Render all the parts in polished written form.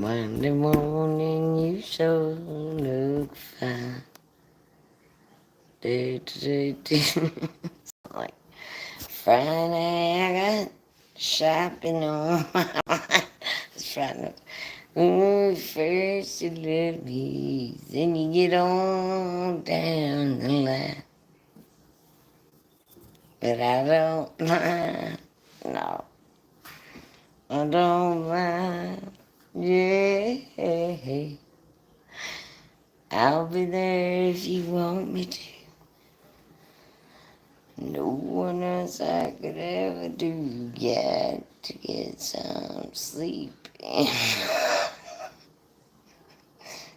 Monday morning you so look fine. Like Friday I got shopping on my mind. It's Friday. First you love me, then you get on down the line. But I don't mind, no, I don't mind, yeah. I'll be there if you want me to. No one else I could ever do. Got to get some sleep.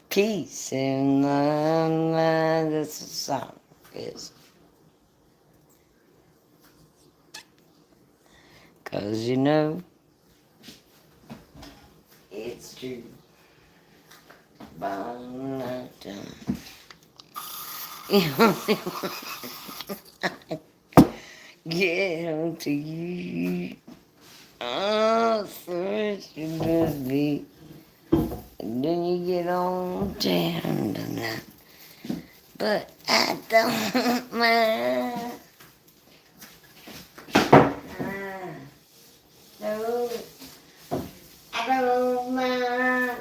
Peace in my mind. That's a song. Is 'cause you know it's true. Bottom like down. Get on to you. Oh, first you love me, and then you get on down to that. But I don't mind. No, I don't mind.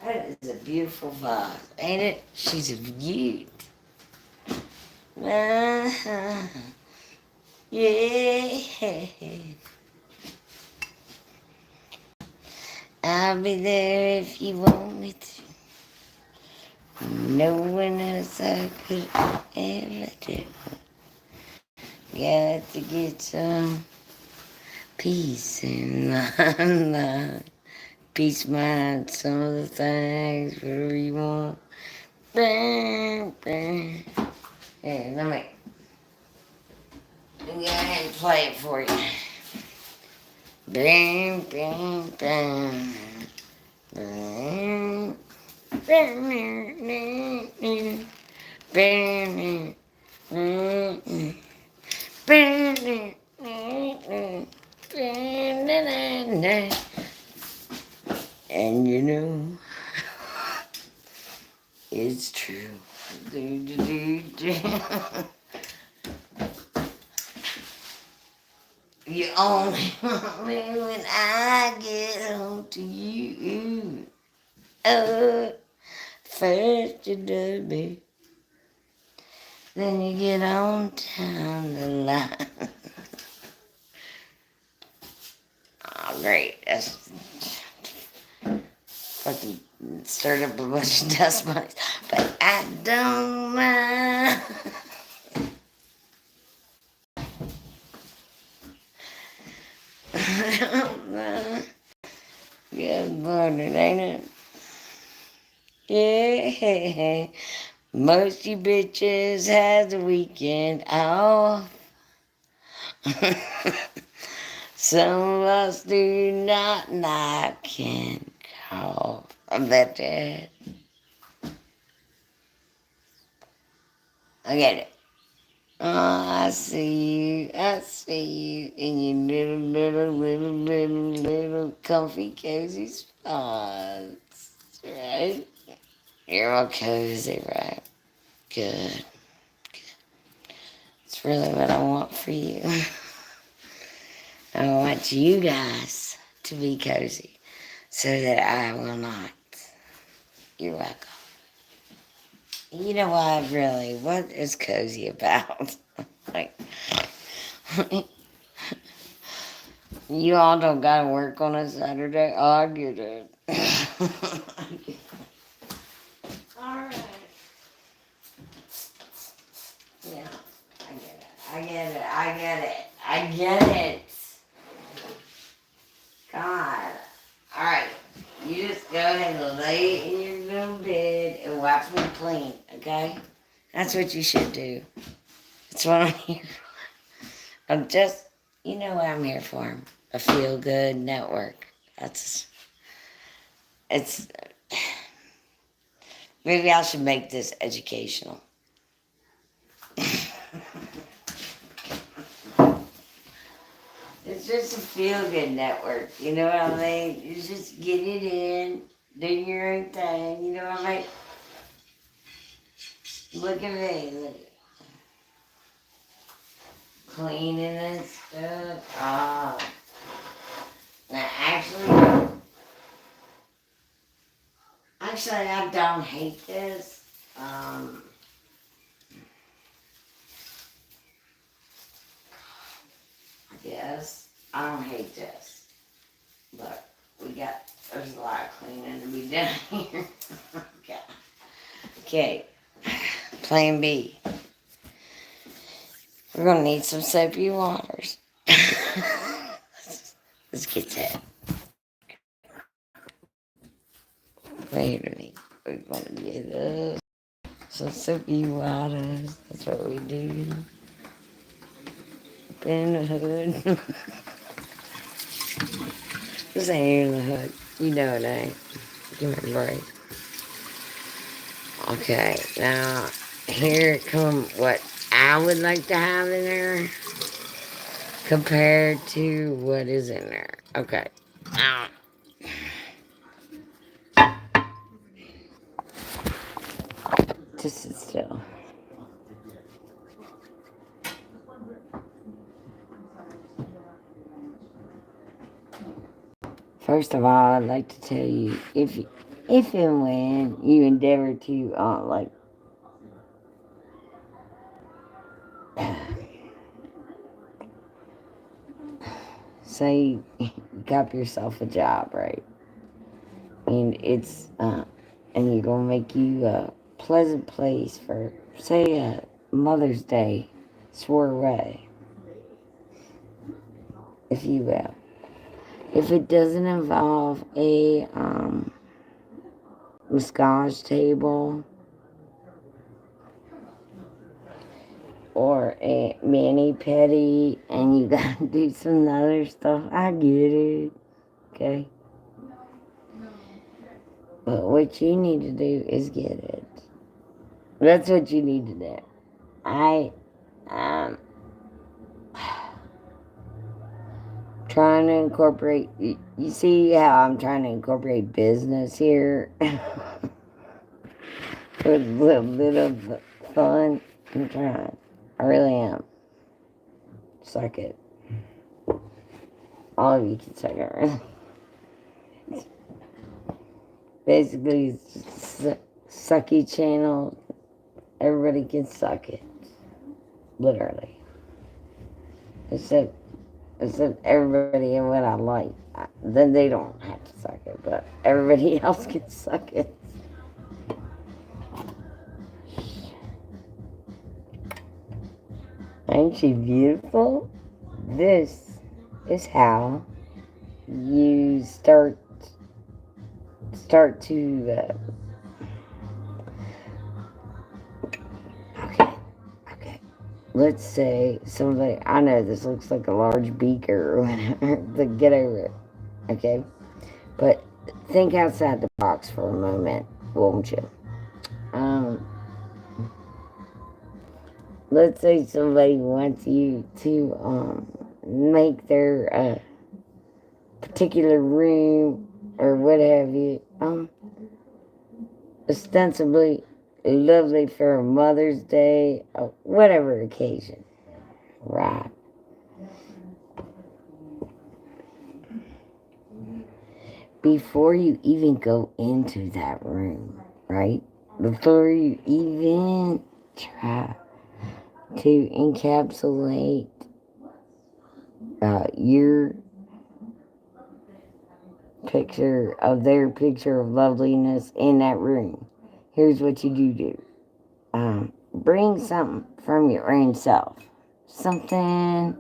That is a beautiful vibe, ain't it? She's a beaut. Yeah. I'll be there if you want me to. No one else I could ever do. Got to get some peace in my mind. Peace mind, some of the things, whatever you want. Bang, bang. Hey, let me go ahead and play it for you. Bang, bang, bang. Bang, bang, bang, bang, bang, bang, bang, bang, bang. And you know, it's true. You only want me when I get home to you. Oh, first you love me, then you get on down the line. Oh, great. That's fucking stirred up a bunch of dust bunnies. But I don't mind. I don't mind. Good morning, ain't it? Yeah. Most you bitches have the weekend off. Some of us do not, and I can call. I bet that. I get it. Oh, I see you in your little comfy, cozy spots, right? You're all cozy, right? Good. It's really what I want for you. I want you guys to be cozy so that I will not. You're welcome. You know what is cozy about? Like, you all don't gotta work on a Saturday. Oh, I get it. Alright. Yeah, I get it. I get it. God. Alright. You just go ahead and lay in your little bed and watch me clean, okay? That's what you should do. That's what I'm here for. I'm just, you know what I'm here for. A feel-good network. It's, maybe I should make this educational. It's just a feel-good network, you know what I mean? You just get it in, Do your own thing. You know what I mean? Look at me. Look at cleaning and stuff. Ah. Now, actually, I don't hate this. I guess I don't hate this, but there's a lot of cleaning to be done here. Okay. Okay. Plan B. We're gonna need some soapy waters. Let's get that. Wait a minute. We're gonna get some soapy waters. That's what we do. Up in the hood. This ain't in the hood. You know it ain't. Give me a break. Okay, now here come what I would like to have in there compared to what is in there. Okay. Now, just sit still. First of all, I'd like to tell you if and when you endeavor to say you got yourself a job, right? And and you're gonna make you a pleasant place for, say, a Mother's Day soiree, if you will. If it doesn't involve a massage table or a mani-pedi and you gotta do some other stuff, I get it, okay? But what you need to do is get it. That's what you need to do. Um trying to incorporate, you see how I'm trying to incorporate business here with a little bit of fun? I'm trying. I really am. Suck it. All of you can suck it, really. Basically, it's just a sucky channel. Everybody can suck it. Literally. Except everybody in what I like. Then they don't have to suck it, but everybody else can suck it. Ain't she beautiful? This is how you start to okay. Let's say somebody, I know this looks like a large beaker or whatever, but get over it, okay? But think outside the box for a moment, won't you? Let's say somebody wants you to make their particular room or what have you ostensibly lovely for Mother's Day or whatever occasion, right? Before you even go into that room, right? Before you even try to encapsulate your picture of their picture of loveliness in that room, here's what you do. Bring something from your own self. Something,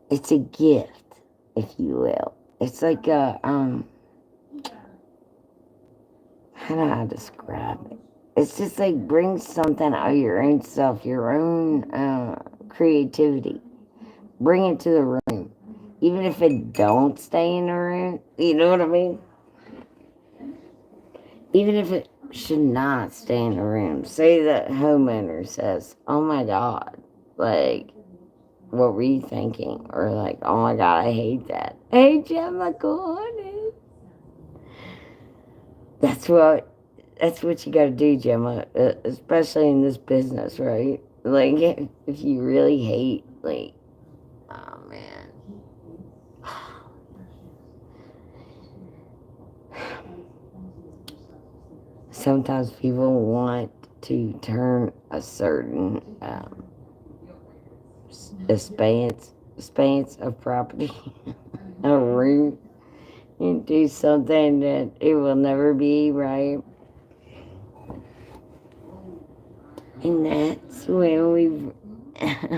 it's a gift, if you will. It's like a, how do I describe it? It's just like bring something of your own self, your own creativity. Bring it to the room. Even if it don't stay in the room, you know what I mean? Even if it should not stay in the room. Say the homeowner says, oh my God, like, what were you thinking? Or like, oh my God, I hate that. Hey, Gemma, go on in. That's what you gotta do, Gemma. Especially in this business, right? Like, if you really hate, like, oh man. Sometimes people want to turn a certain expanse of property, a room, into something that it will never be, right? And that's when we.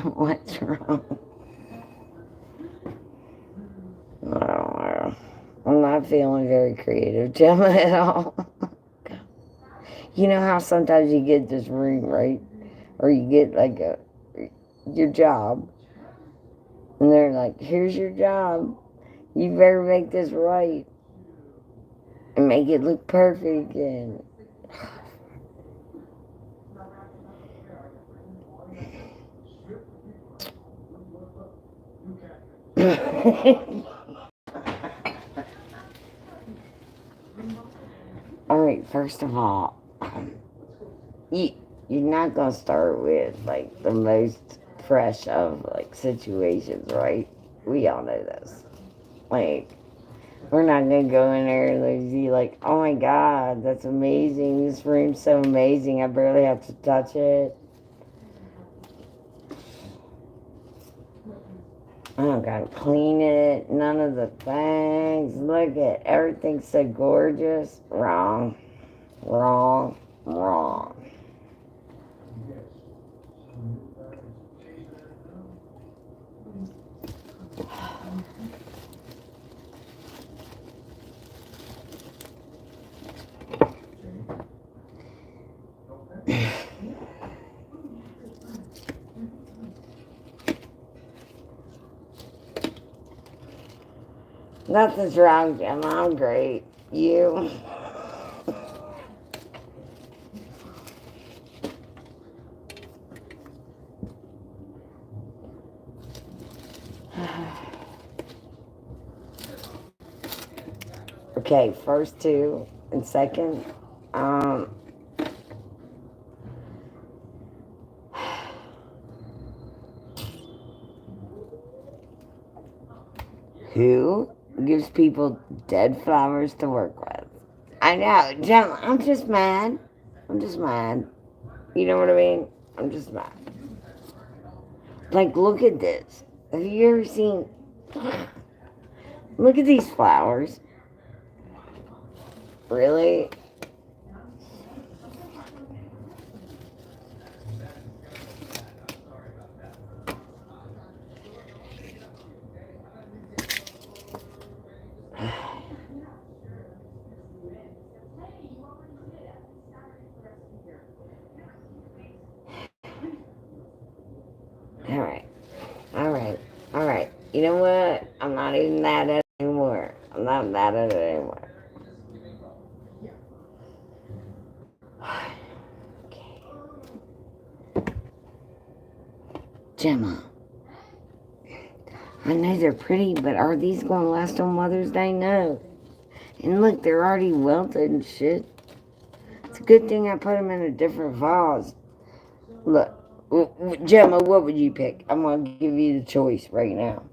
What's wrong? I don't know. I'm not feeling very creative, Gemma, at all. You know how sometimes you get this room, right? Or you get like your job, and they're like, "Here's your job. You better make this right and make it look perfect." And all right, first of all, you you're not gonna start with like the most fresh of like situations, right? We all know this. Like, we're not gonna go in there and be like, "Oh my God, that's amazing! This room's so amazing. I barely have to touch it. I don't gotta clean it. None of the things. Look at everything's so gorgeous." Wrong, wrong, wrong. Nothing's wrong, Jim. I'm great. You? Okay, first two and second. Um, who gives people dead flowers to work with? I know, Jim. I'm just mad. I'm just mad. You know what I mean? I'm just mad. Like, look at this. Have you ever seen? Look at these flowers. Really? All right. All right. All right. You know what? I'm not even mad at it anymore. I'm not mad at it anymore. Okay. Gemma, I know they're pretty, but are these going to last on Mother's Day? No. And look, they're already wilted and shit. It's a good thing I put them in a different vase. Look, Gemma, what would you pick? I'm going to give you the choice right now.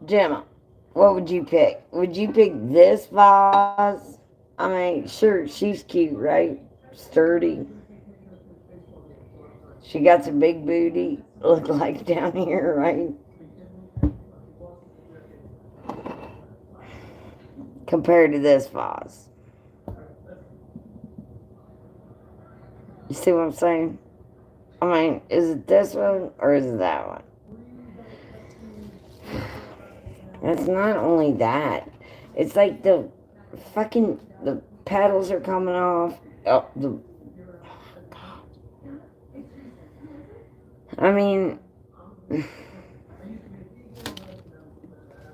Gemma, what would you pick? Would you pick this vase? I mean, sure, she's cute, right? Sturdy. She got some big booty, look like down here, right? Compared to this vase. You see what I'm saying? I mean, is it this one or is it that one? It's not only that. It's like the petals are coming off. I mean,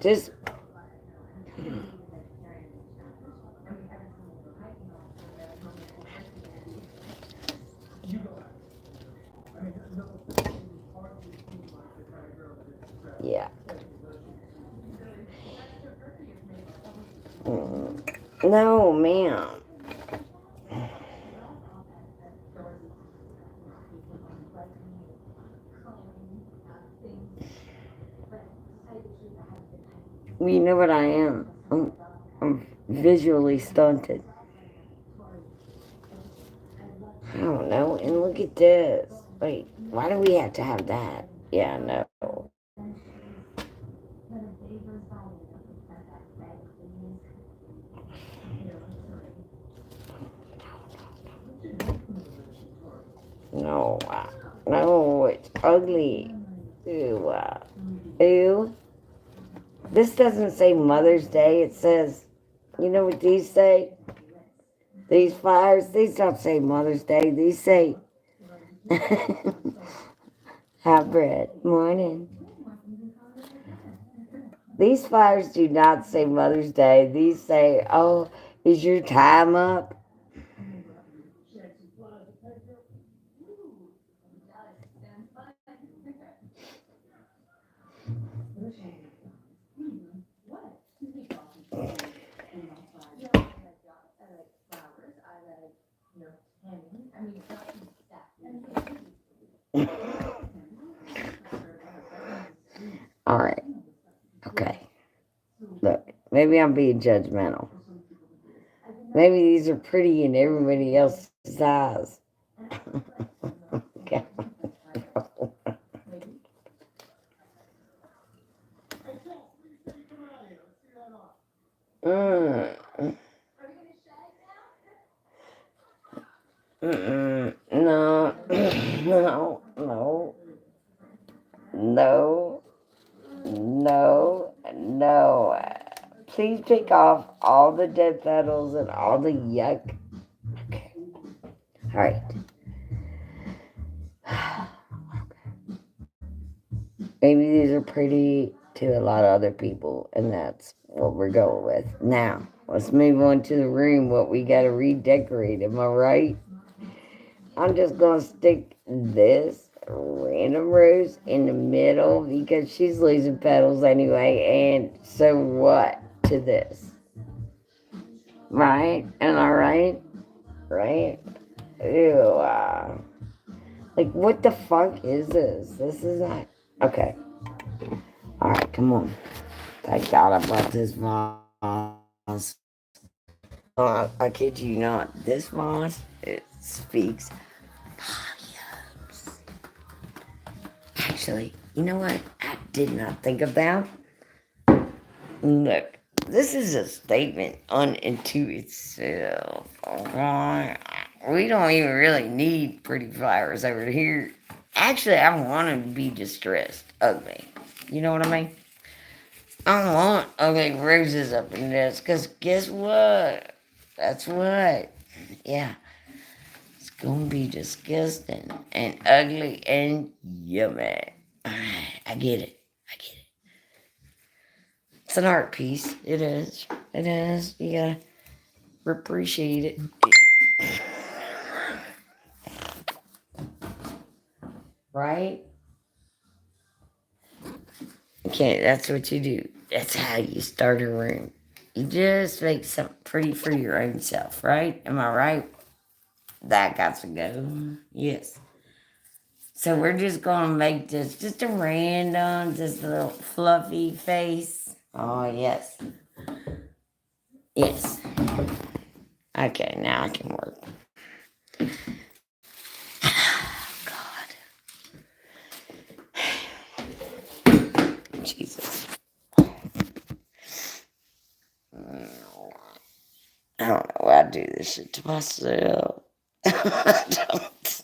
just Yeah. No, ma'am. Well, you know what I am? I'm visually stunted. I don't know. And look at this. Wait, why do we have to have that? Yeah, no. No. No, it's ugly. Ew. Ew. This doesn't say Mother's Day. It says, you know what these say? These flyers, these don't say Mother's Day. These say, have bread. Morning. These flyers do not say Mother's Day. These say, oh, is your time up? All right. Okay. Look, maybe I'm being judgmental. Maybe these are pretty in everybody else's eyes. Okay. Mm. No, no, no, no, no, no. Please take off all the dead petals and all the yuck. Okay. All right. Maybe these are pretty to a lot of other people, and that's what we're going with. Now, let's move on to the room, what we got to redecorate. Am I right? I'm just going to stick this random rose in the middle because she's losing petals anyway. And so what to this? Right? Am I right? Right? Ew. Like, what the fuck is this? This is not. Okay. Alright, come on. Thank God I brought this vase. I kid you not. This vase, it speaks volumes. Actually, you know what I did not think about? Look, this is a statement unto itself. Alright? We don't even really need pretty flowers over here. Actually, I want them to be distressed, ugly. You know what I mean? I don't want ugly roses up in this, because guess what? That's what. Yeah. It's going to be disgusting and ugly and yummy. I get it. I get it. It's an art piece. It is. It is. You got to appreciate it. Right? Okay, that's what you do. That's how you start a room. You just make something pretty for your own self, right? Am I right? That got to go. Yes. So we're just gonna make this just a random, just a little fluffy face. Oh yes. Yes. Okay, now I can work. God. Jesus. I don't know why I do this shit to myself. I don't.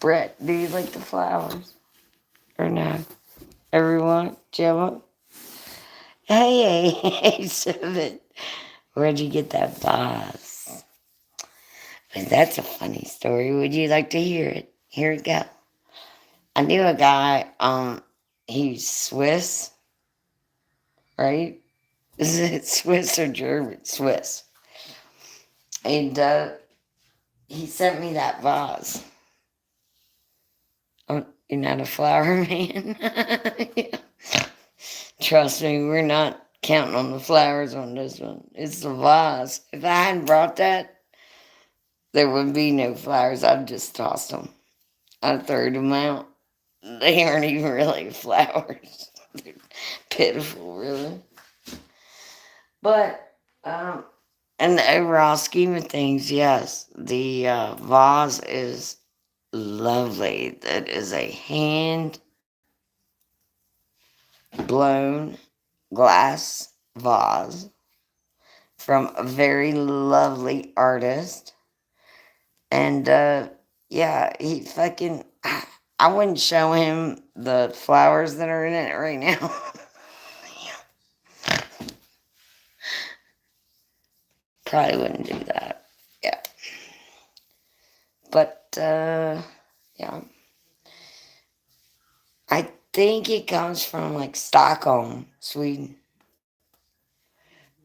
Brett, do you like the flowers? Or no? Everyone? Gemma? Hey, hey, Seven. Where'd you get that vase? Well, that's a funny story. Would you like to hear it? Here it go. I knew a guy, he's Swiss, right? Is it Swiss or German? Swiss. And he sent me that vase. You're not a flower man. Yeah. Trust me, we're not counting on the flowers on this one. It's the vase. If I hadn't brought that, there would be no flowers. I'd just tossed them. I'd throw them out. They aren't even really flowers. They're pitiful, really. But, in the overall scheme of things, yes, the vase is lovely. That is a hand blown glass vase from a very lovely artist. And yeah, he fucking. I wouldn't show him the flowers that are in it right now. Probably wouldn't do that. Yeah. But yeah. I think it comes from like Stockholm, Sweden.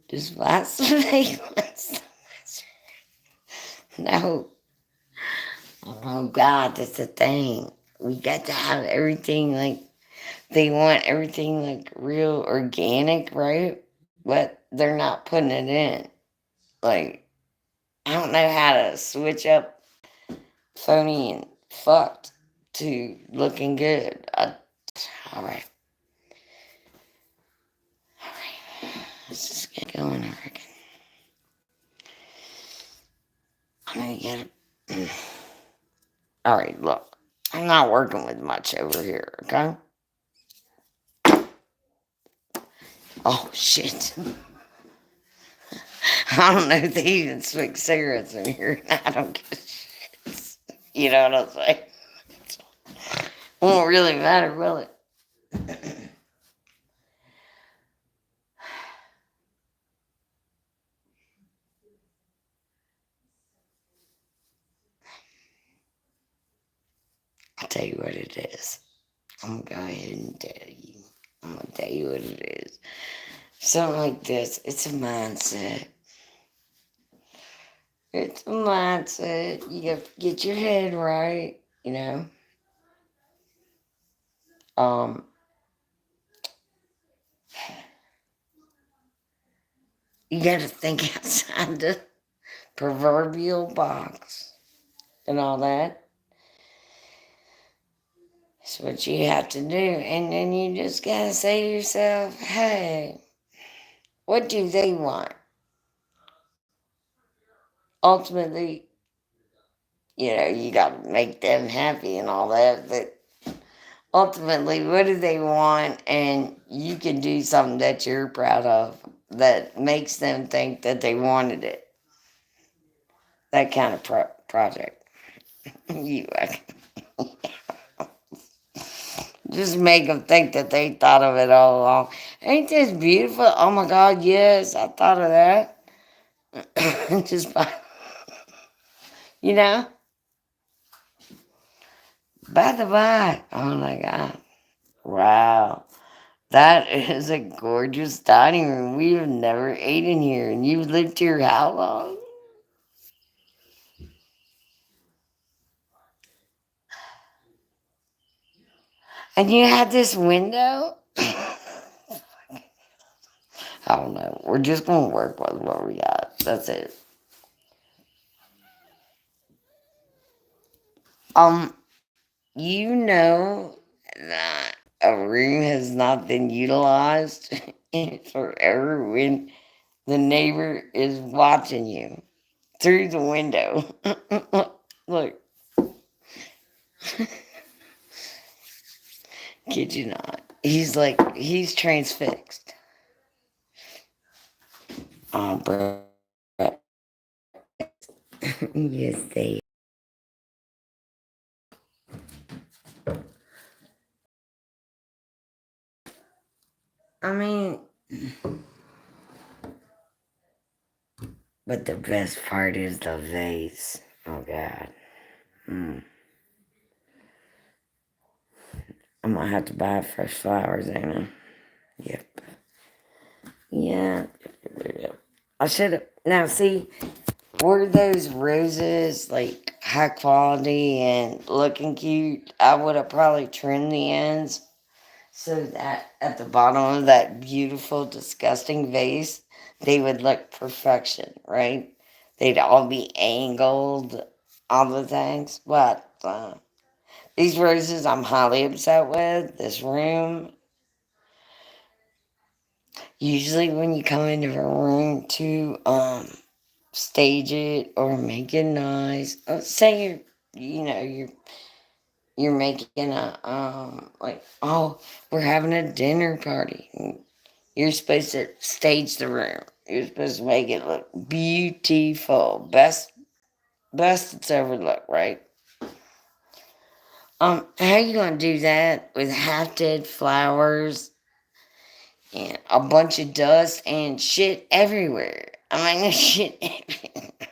Just last week. No. Oh God, that's the thing. We got to have everything like they want everything like real organic, right? But they're not putting it in. Like I don't know how to switch up phony and fucked to looking good. All right, all right. Let's just get going. I reckon. I'm gonna get it. All right, look. I'm not working with much over here. Okay. Oh shit. I don't know if they even smoke cigarettes in here. I don't give a shit. You know what I'm saying? Won't really matter, will it? I'll tell you what it is. I'm gonna go ahead and tell you. I'm gonna tell you what it is. Something like this. It's a mindset. It's a mindset. You have to get your head right, you know. Um, you got to think outside the proverbial box and all that. That's what you have to do. And then you just got to say to yourself, hey, what do they want? Ultimately, you know, you got to make them happy and all that. But ultimately, what do they want? And you can do something that you're proud of that makes them think that they wanted it. That kind of project. You just make them think that they thought of it all along. Ain't this beautiful? Oh my God, yes, I thought of that. Just by, you know, by the by. Oh my God. Wow. That is a gorgeous dining room. We've never ate in here. And you've lived here how long? And you had this window? I don't know. We're just going to work with what we got. That's it. Um, you know that a room has not been utilized in forever when the neighbor is watching you through the window. Look, kid you not. He's like, he's transfixed. Oh, bro. Yes, they. I mean, but the best part is the vase. Oh, God. Mm. I'm gonna have to buy fresh flowers, ain't I? Yep. Yeah. I should have. Now, see, were those roses like high quality and looking cute, I would have probably trimmed the ends so that at the bottom of that beautiful, disgusting vase, they would look perfection, right? They'd all be angled, all the things. But these roses I'm highly upset with. This room, usually when you come into a room to stage it or make it nice, say you're making a like, oh, we're having a dinner party. You're supposed to stage the room. You're supposed to make it look beautiful, best it's ever looked, right? How you gonna do that with half dead flowers and a bunch of dust and shit everywhere? I mean, shit everywhere.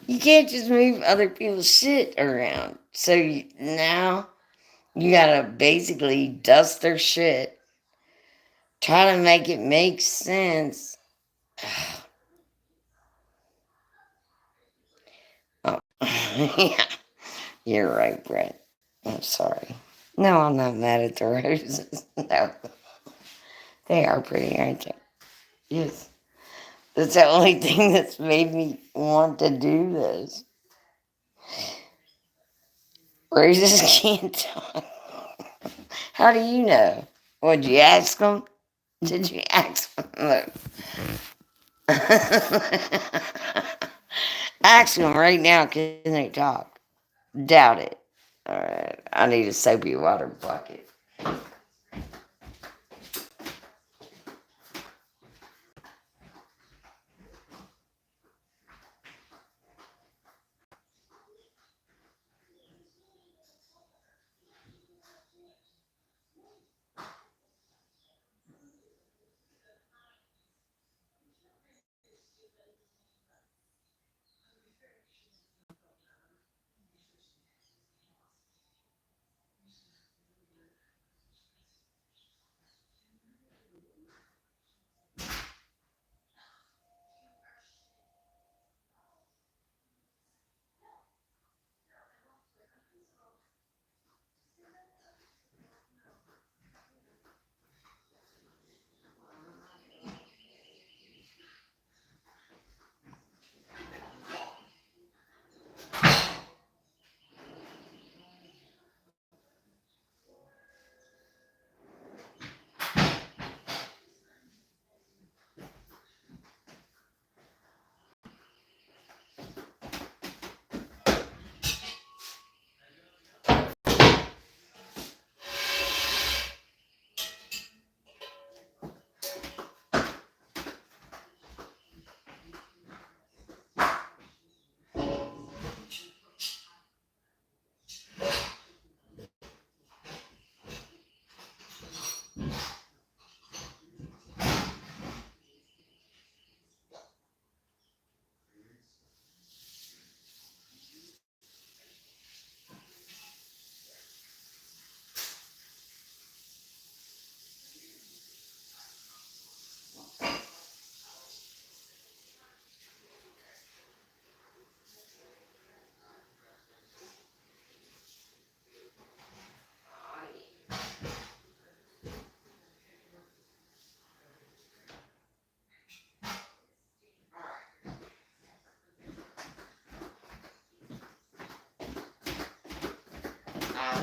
You can't just move other people's shit around. So now you gotta basically dust their shit, try to make it make sense. Oh, yeah, you're right, Brett. I'm sorry. No, I'm not mad at the roses. No, they are pretty, aren't they? Yes. That's the only thing that's made me want to do this. Roses can't talk. How do you know? Would you ask them? Did you ask them? Look. Ask them right now, can they talk? Doubt it. Alright, I need a soapy water bucket.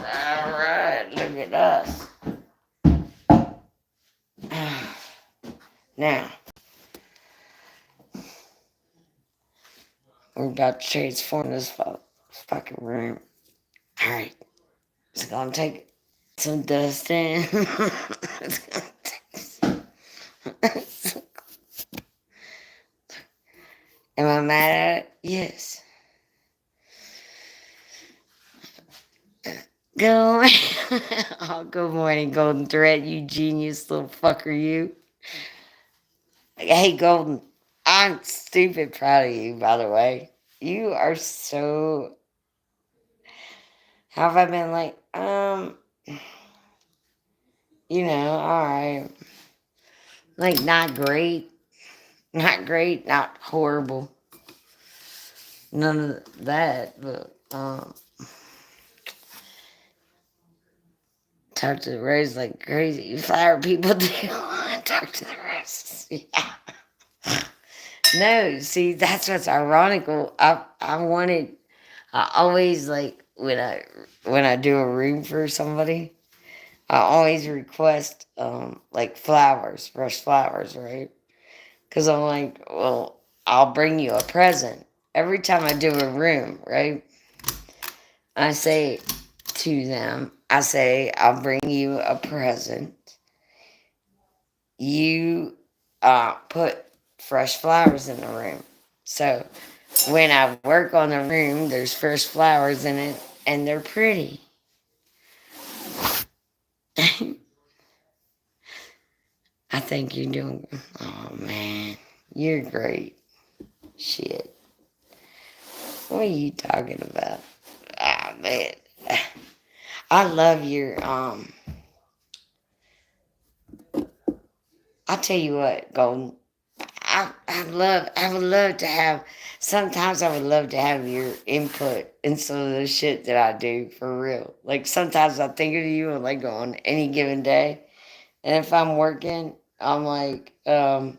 Alright, look at us. Now, we're about to transform this fucking room. Alright, it's gonna take some dust in. Am I mad at it? Yes. Go. Oh, good morning, Golden Thread, you genius little fucker, you. Hey, Golden, I'm stupid proud of you, by the way. You are so. How have I been like, alright. Like, not great. Not great, not horrible. None of that, but Um, talk to the rose like crazy flower people do. Talk to the roses. Yeah. No, see, that's what's ironical. I always like when I do a room for somebody, I always request like flowers, fresh flowers, right? Because I'm like, well, I'll bring you a present every time I do a room, right? I say to them, I say, I'll bring you a present. You put fresh flowers in the room. So when I work on the room, there's fresh flowers in it, and they're pretty. I think you're doing. Oh man, you're great. Shit, what are you talking about? Ah man, I love your. I tell you what, Golden. I would love to have. Sometimes I would love to have your input in some of the shit that I do for real. Like sometimes I think of you like on any given day, and if I'm working, I'm like, I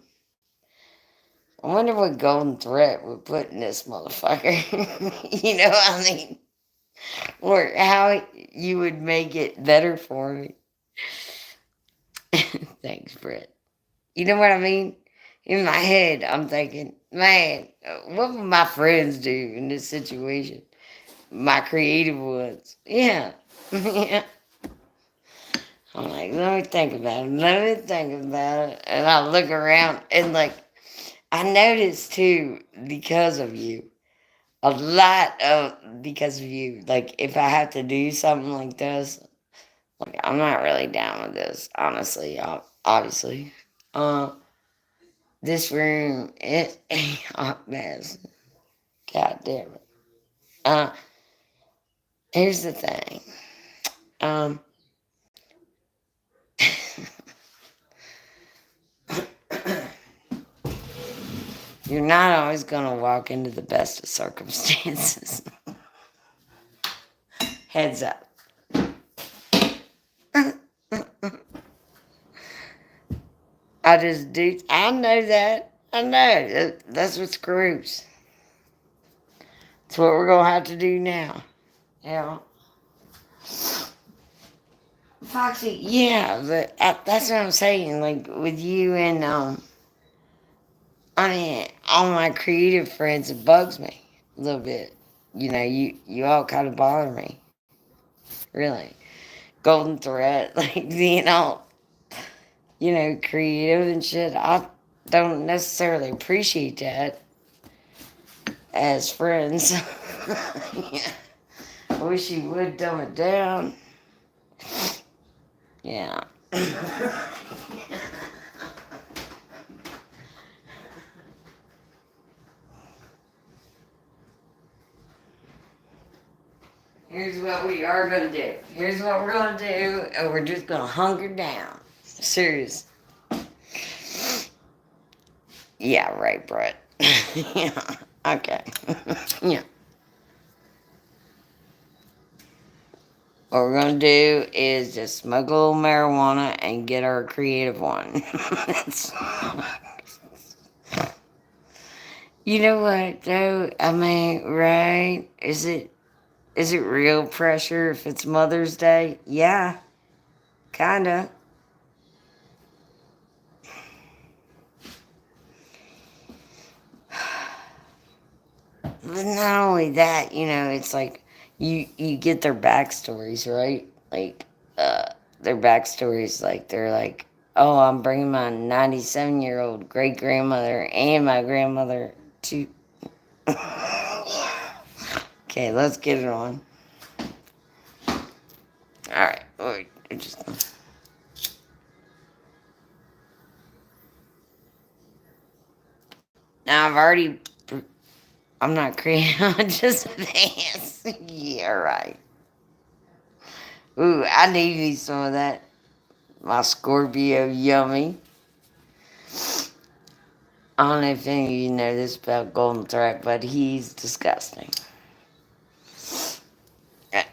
wonder what golden thread would put in this motherfucker. You know what I mean? Or how you would make it better for me. Thanks, Brett. You know what I mean? In my head, I'm thinking, man, what would my friends do in this situation? My creative ones. Yeah. Yeah. I'm like, let me think about it. Let me think about it. And I look around and like, I noticed too, because of you, a lot of because of you. Like, if I have to do something like this, like, I'm not really down with this, honestly, obviously. Uh, this room, it ain't a hot mess. God damn it. Uh, here's the thing. Um, you're not always gonna walk into the best of circumstances. Heads up. I just do. I know that. I know. That's what screws. That's what we're gonna have to do now. Yeah. Foxy, yeah, that's what I'm saying. Like with you and I mean, all my creative friends, it bugs me a little bit. You know, you all kind of bother me, really. Golden thread, like creative and shit. I don't necessarily appreciate that as friends. Yeah. I wish you would dumb it down. Yeah. Here's what we are going to do. Here's what we're going to do, and we're just going to hunker down. Serious. Yeah, right, Brett. Yeah, okay. Yeah. What we're going to do is just smoke a little marijuana and get our creative one. You know what, though? I mean, right? Is it real pressure if it's Mother's Day? Yeah, kinda. But not only that, it's like you get their backstories, right? Like, their backstories, like they're like, oh, I'm bringing my 97-year-old great grandmother and my grandmother to. Okay, let's get it on. All right, we're just. Now I've already. I'm not creating. I'm just advance. Yeah, right. Ooh, I need some of that. My Scorpio yummy. I don't know if any of you know this about Golden Threat, but he's disgusting.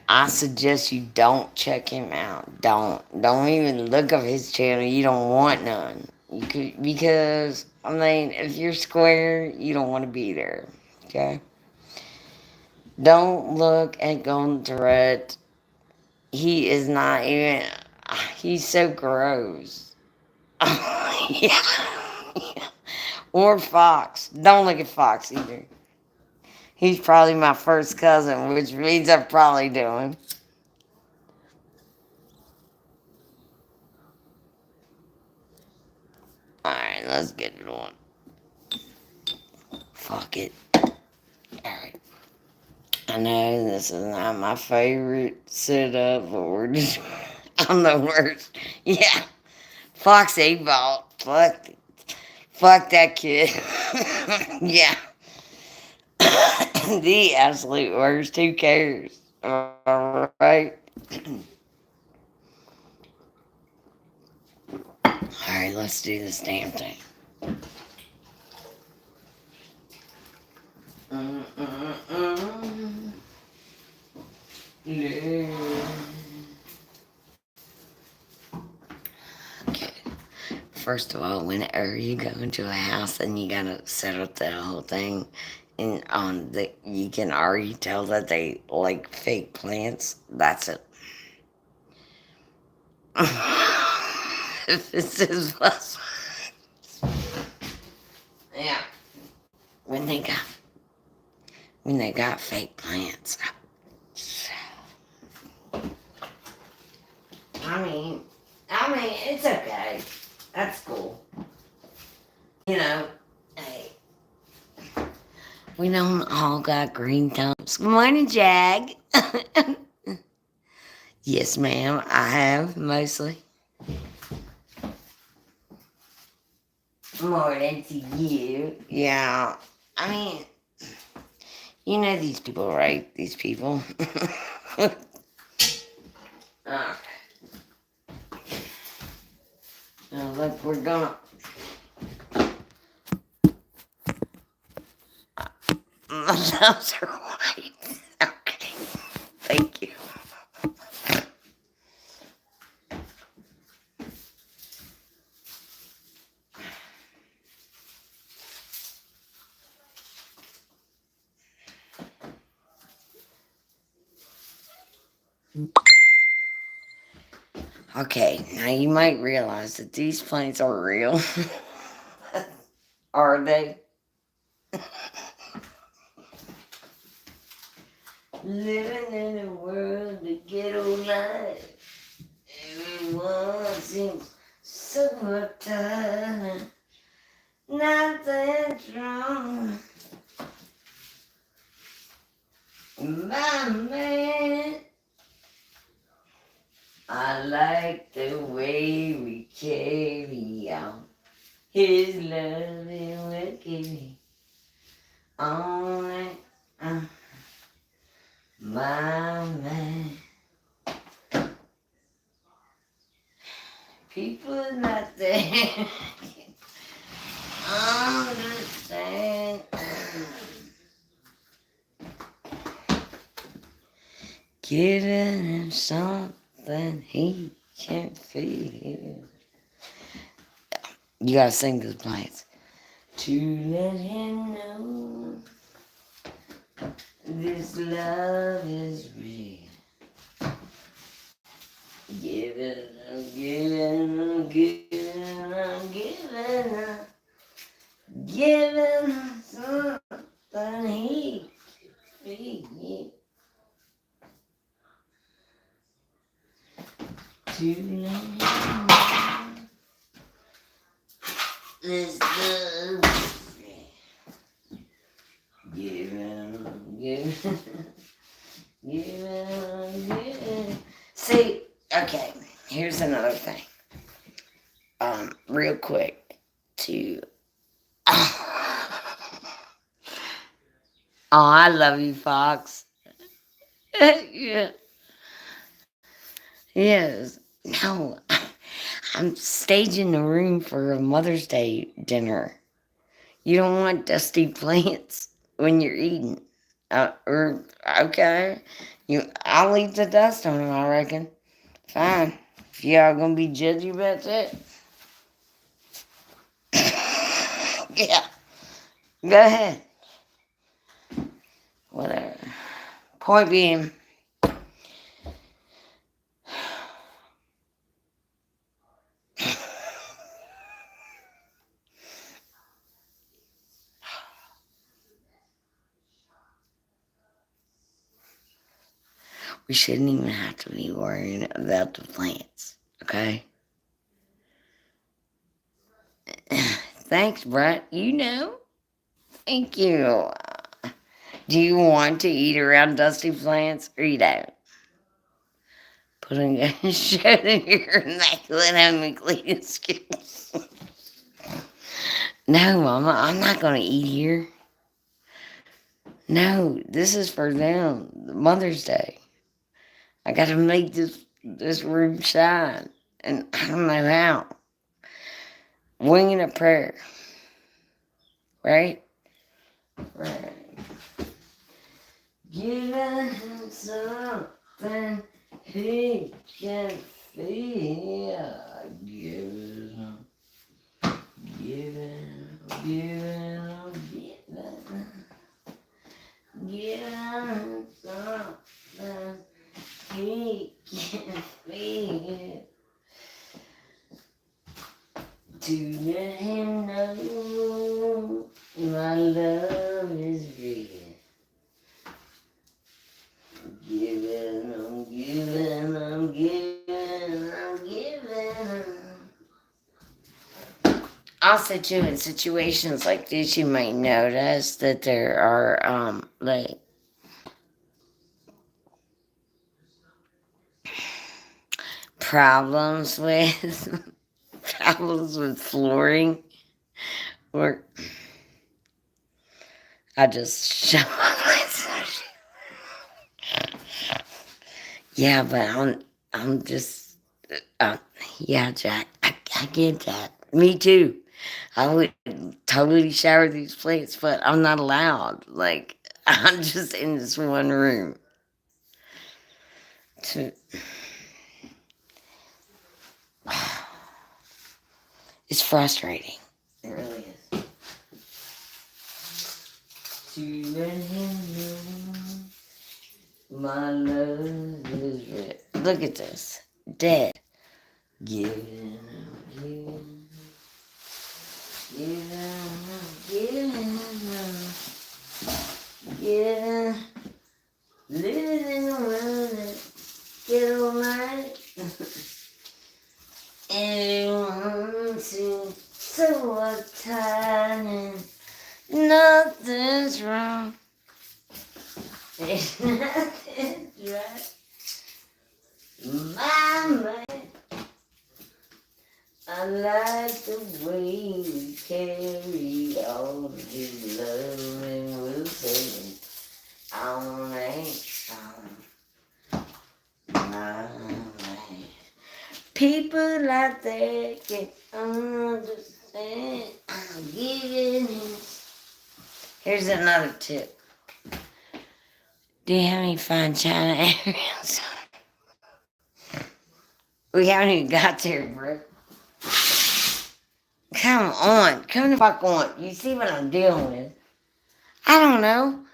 I suggest you don't check him out. Don't even look up his channel. You don't want none. You could, because I mean, if you're square, you don't want to be there. Okay. Don't look at Golden Thread. He is not even. He's so gross. Yeah. Or Fox. Don't look at Fox either. He's probably my first cousin, which means I probably do him. Alright, let's get it on. Fuck it. Alright. I know this is not my favorite setup, but we're just. I'm the worst. Yeah. Fox 8 Ball. Fuck that kid. Yeah. The absolute worst. Who cares? Alright. Alright, let's do this damn thing. Yeah. Okay. First of all, whenever you go into a house and you gotta set up that whole thing, and on the you can already tell that they like fake plants. That's it. If this is possible. Yeah. When they got fake plants. I mean, it's okay. That's cool. You know, hey, we don't all got green thumbs. Good morning, Jag. Yes, ma'am, I have, mostly. Morning to you. Yeah, I mean, you know these people, right? These people. Okay. Now, look, we're gonna. Those are white. Okay. Thank you. Okay, now you might realize that these planes are real. Are they? Living in a world of ghetto life. Everyone seems so uptight. Nothing's wrong. My man, I like the way we carry on. His love is what gives me on it. My man. People not there understand. Giving him something he can't feel. You gotta sing those lines. To let him know this love is real. Giving, giving, giving, giving, giving something he can feel. To let him know this love is real. Giving, giving, giving, giving. See, okay, here's another thing. Real quick to. Oh, I love you, Fox. Yeah. Yes. No, I'm staging the room for a Mother's Day dinner. You don't want dusty plants when you're eating. Or okay, I'll leave the dust on them. I reckon. Fine. If y'all gonna be judgy about that, yeah, go ahead. Whatever. Point being, we shouldn't even have to be worrying about the plants. Okay. Thanks, Brett. You know. Thank you. Do you want to eat around dusty plants or you don't? Putting a shirt in your immaculate home and clean skills. No, Mama, I'm not going to eat here. No, this is for them. Mother's Day. I got to make this room shine, and I don't know how. Winging a prayer, right? Right. Give him something he can feel. Give him, give him something he can feel. To let him know my love is real. Giving, I'm giving, I'm giving, I'm giving. Also, too, in situations like this, you might notice that there are, like, problems with problems with flooring, or I just show myself. Yeah, but I'm just, uh, yeah, Jack, I get that. Me too. I would totally shower these plates, but I'm not allowed. Like, I'm just in this one room. To, it's frustrating. It really is. To let him know my love is real. Look at this. Dead. Giving, giving, giving, giving, living in the world that get alright. Everyone seems so uptight and nothing's wrong. There's nothing's right. My man, I like the way you carry all this love and we'll sing on and on. My man. People out there can understand. I'm giving it. Here's another tip. Do you have any fine china areas? We haven't even got there, bro. Come on. Come the fuck on. You see what I'm dealing with. I don't know.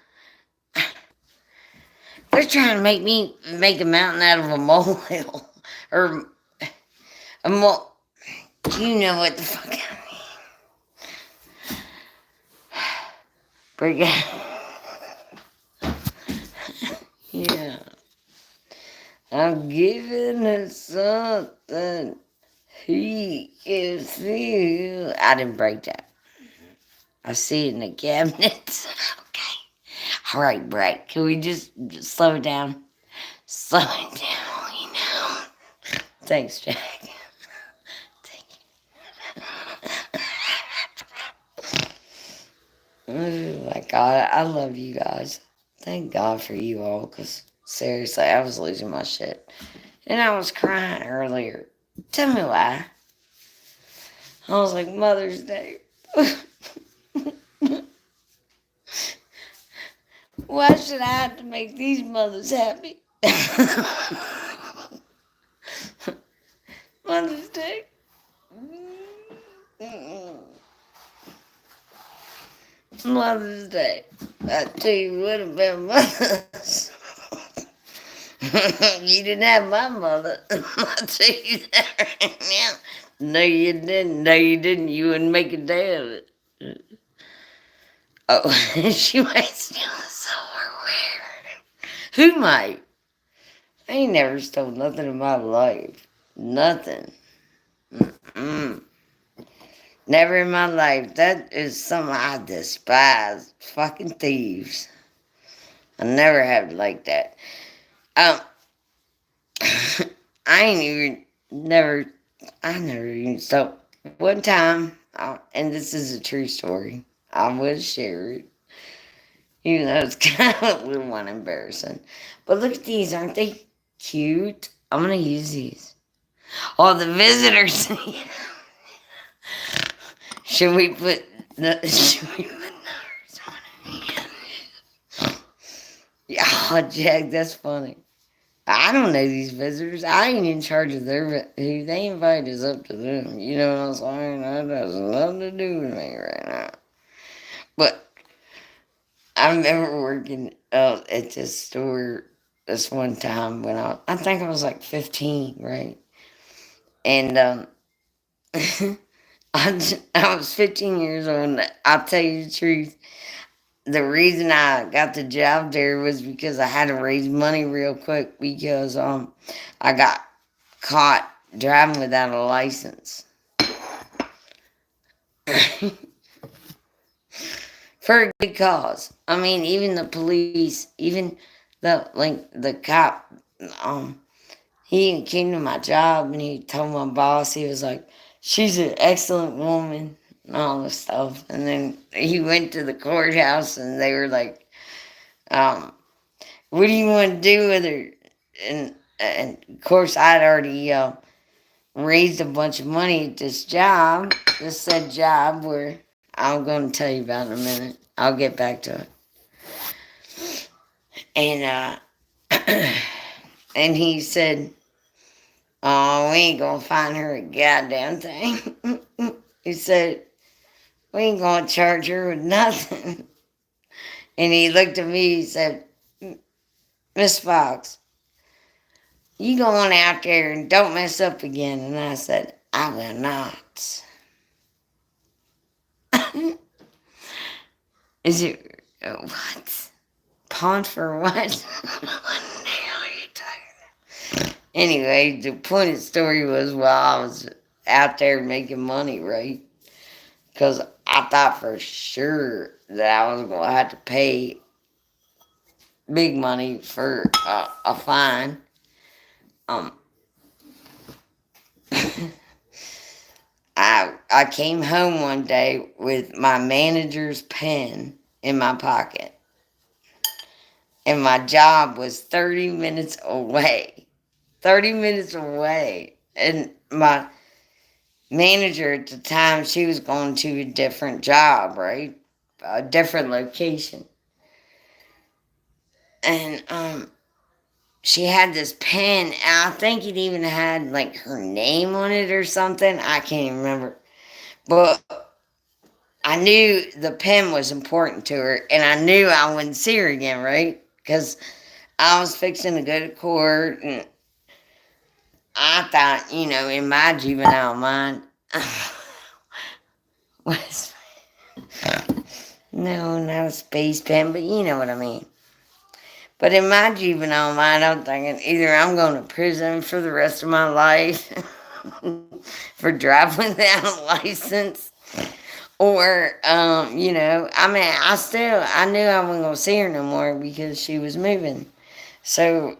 They're trying to make me make a mountain out of a molehill. Or a mole. You know what the fuck I mean. Bring it. Yeah. I'm giving her something he can feel. I didn't break that. I see it in the cabinet. Okay. All right, Brett. Can we just slow it down? Slow it down, you know. Thanks, Jack. Thank you. Oh my God, I love you guys. Thank God for you all, because seriously, I was losing my shit. And I was crying earlier. Tell me why. I was like, Mother's Day. Why should I have to make these mothers happy? Mother's Day. Mother's Day. I tell you what about mothers. You didn't have my mother. I'll tell you that right now. No, you didn't. No, you didn't. You wouldn't make a day of it. Oh, she might steal a silverware. Who might? I ain't never stole nothing in my life. Nothing. Mm. Never in my life. That is something I despise. Fucking thieves. I never have like that. Um, I ain't even never. I never even stole. One time, and this is a true story. I will share it, even though it's kind of a little one embarrassing. But look at these, aren't they cute? I'm gonna use these. Oh, the visitors. Should we put the? Should we put numbers on it? Yeah, oh, Jack, that's funny. I don't know these visitors. I ain't in charge of who they invite is up to them. You know what I'm saying? That has nothing to do with me right now. But I remember working at this store this one time when I think I was like 15, right? And I was 15 years old. And I'll tell you the truth. The reason I got the job there was because I had to raise money real quick because I got caught driving without a license for a good cause. I mean, even the police, even the cop, um, he came to my job and he told my boss, he was like, "She's an excellent woman," and all this stuff. And then he went to the courthouse and they were like, "What do you want to do with her?" And of course, I'd already raised a bunch of money at this said job where I'm going to tell you about in a minute. I'll get back to it. And and he said, "Oh, we ain't gonna find her a goddamn thing." He said, "We ain't gonna charge her with nothing." And he looked at me. He said, "Miss Fox, you go on out there and don't mess up again." And I said, "I will not." Is it what? Pawn for what? What the hell are you talking about? Anyway, the point of the story was while I was out there making money, right? Because I thought for sure that I was going to have to pay big money for a fine. Um, I came home one day with my manager's pen in my pocket, and my job was 30 minutes away. 30 minutes away. And my manager at the time, she was going to a different job, right? A different location. And she had this pen, and I think it even had like her name on it or something. I can't even remember. But I knew the pen was important to her, and I knew I wouldn't see her again, right? Because I was fixing to go to court, and I thought, in my juvenile mind, was no, not a space pen, but you know what I mean. But in my juvenile mind, I'm thinking either I'm going to prison for the rest of my life for driving without a license, or I knew I wasn't going to see her no more because she was moving. So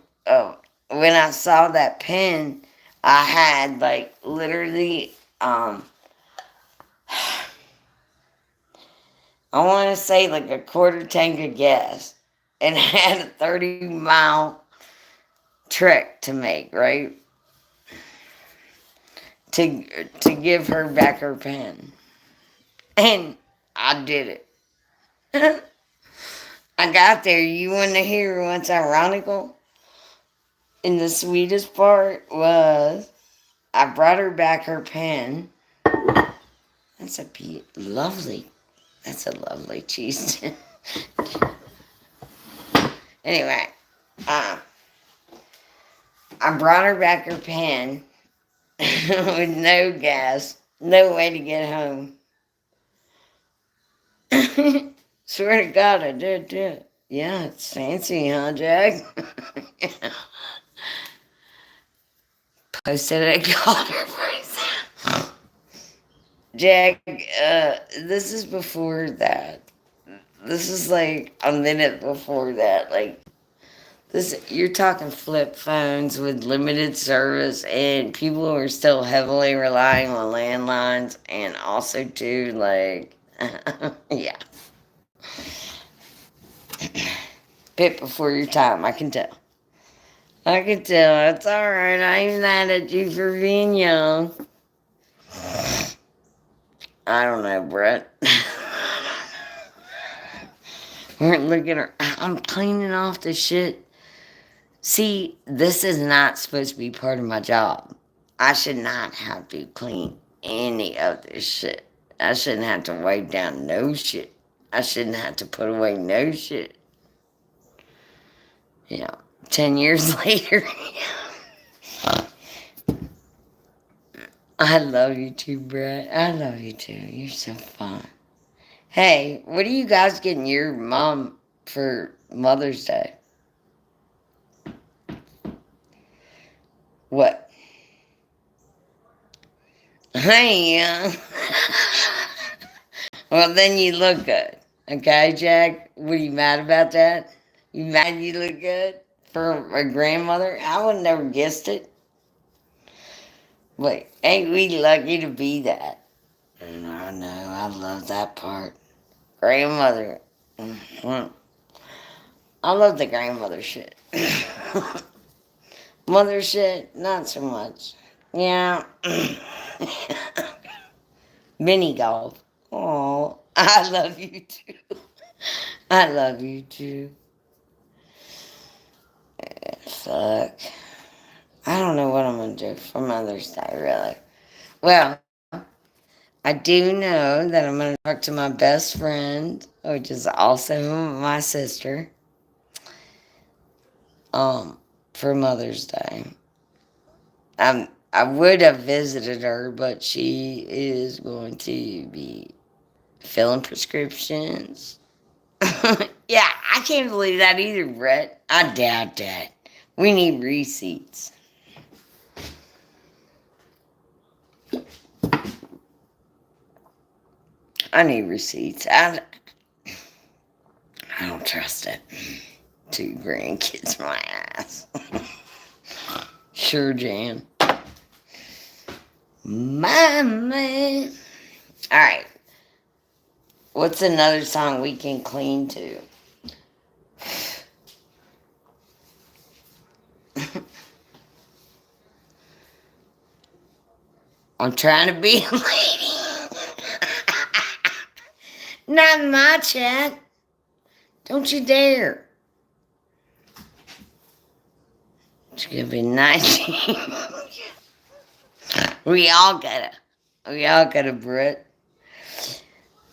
when I saw that pen, I had like literally, I want to say like a quarter tank of gas, and had a 30-mile trek to make, right? To give her back her pen. And I did it. I got there. You want to hear what's ironical? And the sweetest part was I brought her back her pen. That's a lovely. That's a lovely cheese. Anyway, I brought her back her pen with no gas, no way to get home. Swear to God, I did too. Yeah, it's fancy, huh, Jack? Posted a color for Jack, this is before that. This is like a minute before that. Like this, you're talking flip phones with limited service, and people are still heavily relying on landlines, and also too like, yeah, bit before your time. I can tell. I can tell. It's all right. I ain't mad at you for being young. I don't know, Brett. We're looking at. I'm cleaning off the shit. See, this is not supposed to be part of my job. I should not have to clean any of this shit. I shouldn't have to wipe down no shit. I shouldn't have to put away no shit. You know, 10 years later. I love you too, Brett. I love you too. You're so fun. Hey, what are you guys getting your mom for Mother's Day? What? Hey, well, then you look good. Okay, Jack? Were you mad about that? You mad you look good for a grandmother? I would never guessed it. But ain't we lucky to be that? I know. I love that part. Grandmother. Mhm. I love the grandmother shit. Mother shit, not so much. Yeah. Mini golf. Oh, I love you too. I love you too. Fuck. I don't know what I'm going to do for Mother's Day, really. Well, I do know that I'm going to talk to my best friend, which is also my sister, for Mother's Day. I would have visited her, but she is going to be filling prescriptions. Yeah, I can't believe that either, Brett. I doubt that. We need receipts. I need receipts. I don't trust it. Two grandkids, my ass. Sure, Jan. My man. All right. What's another song we can clean to? I'm trying to be a lady. Not in my chat. Don't you dare. It's gonna be 19. We all got a Brit.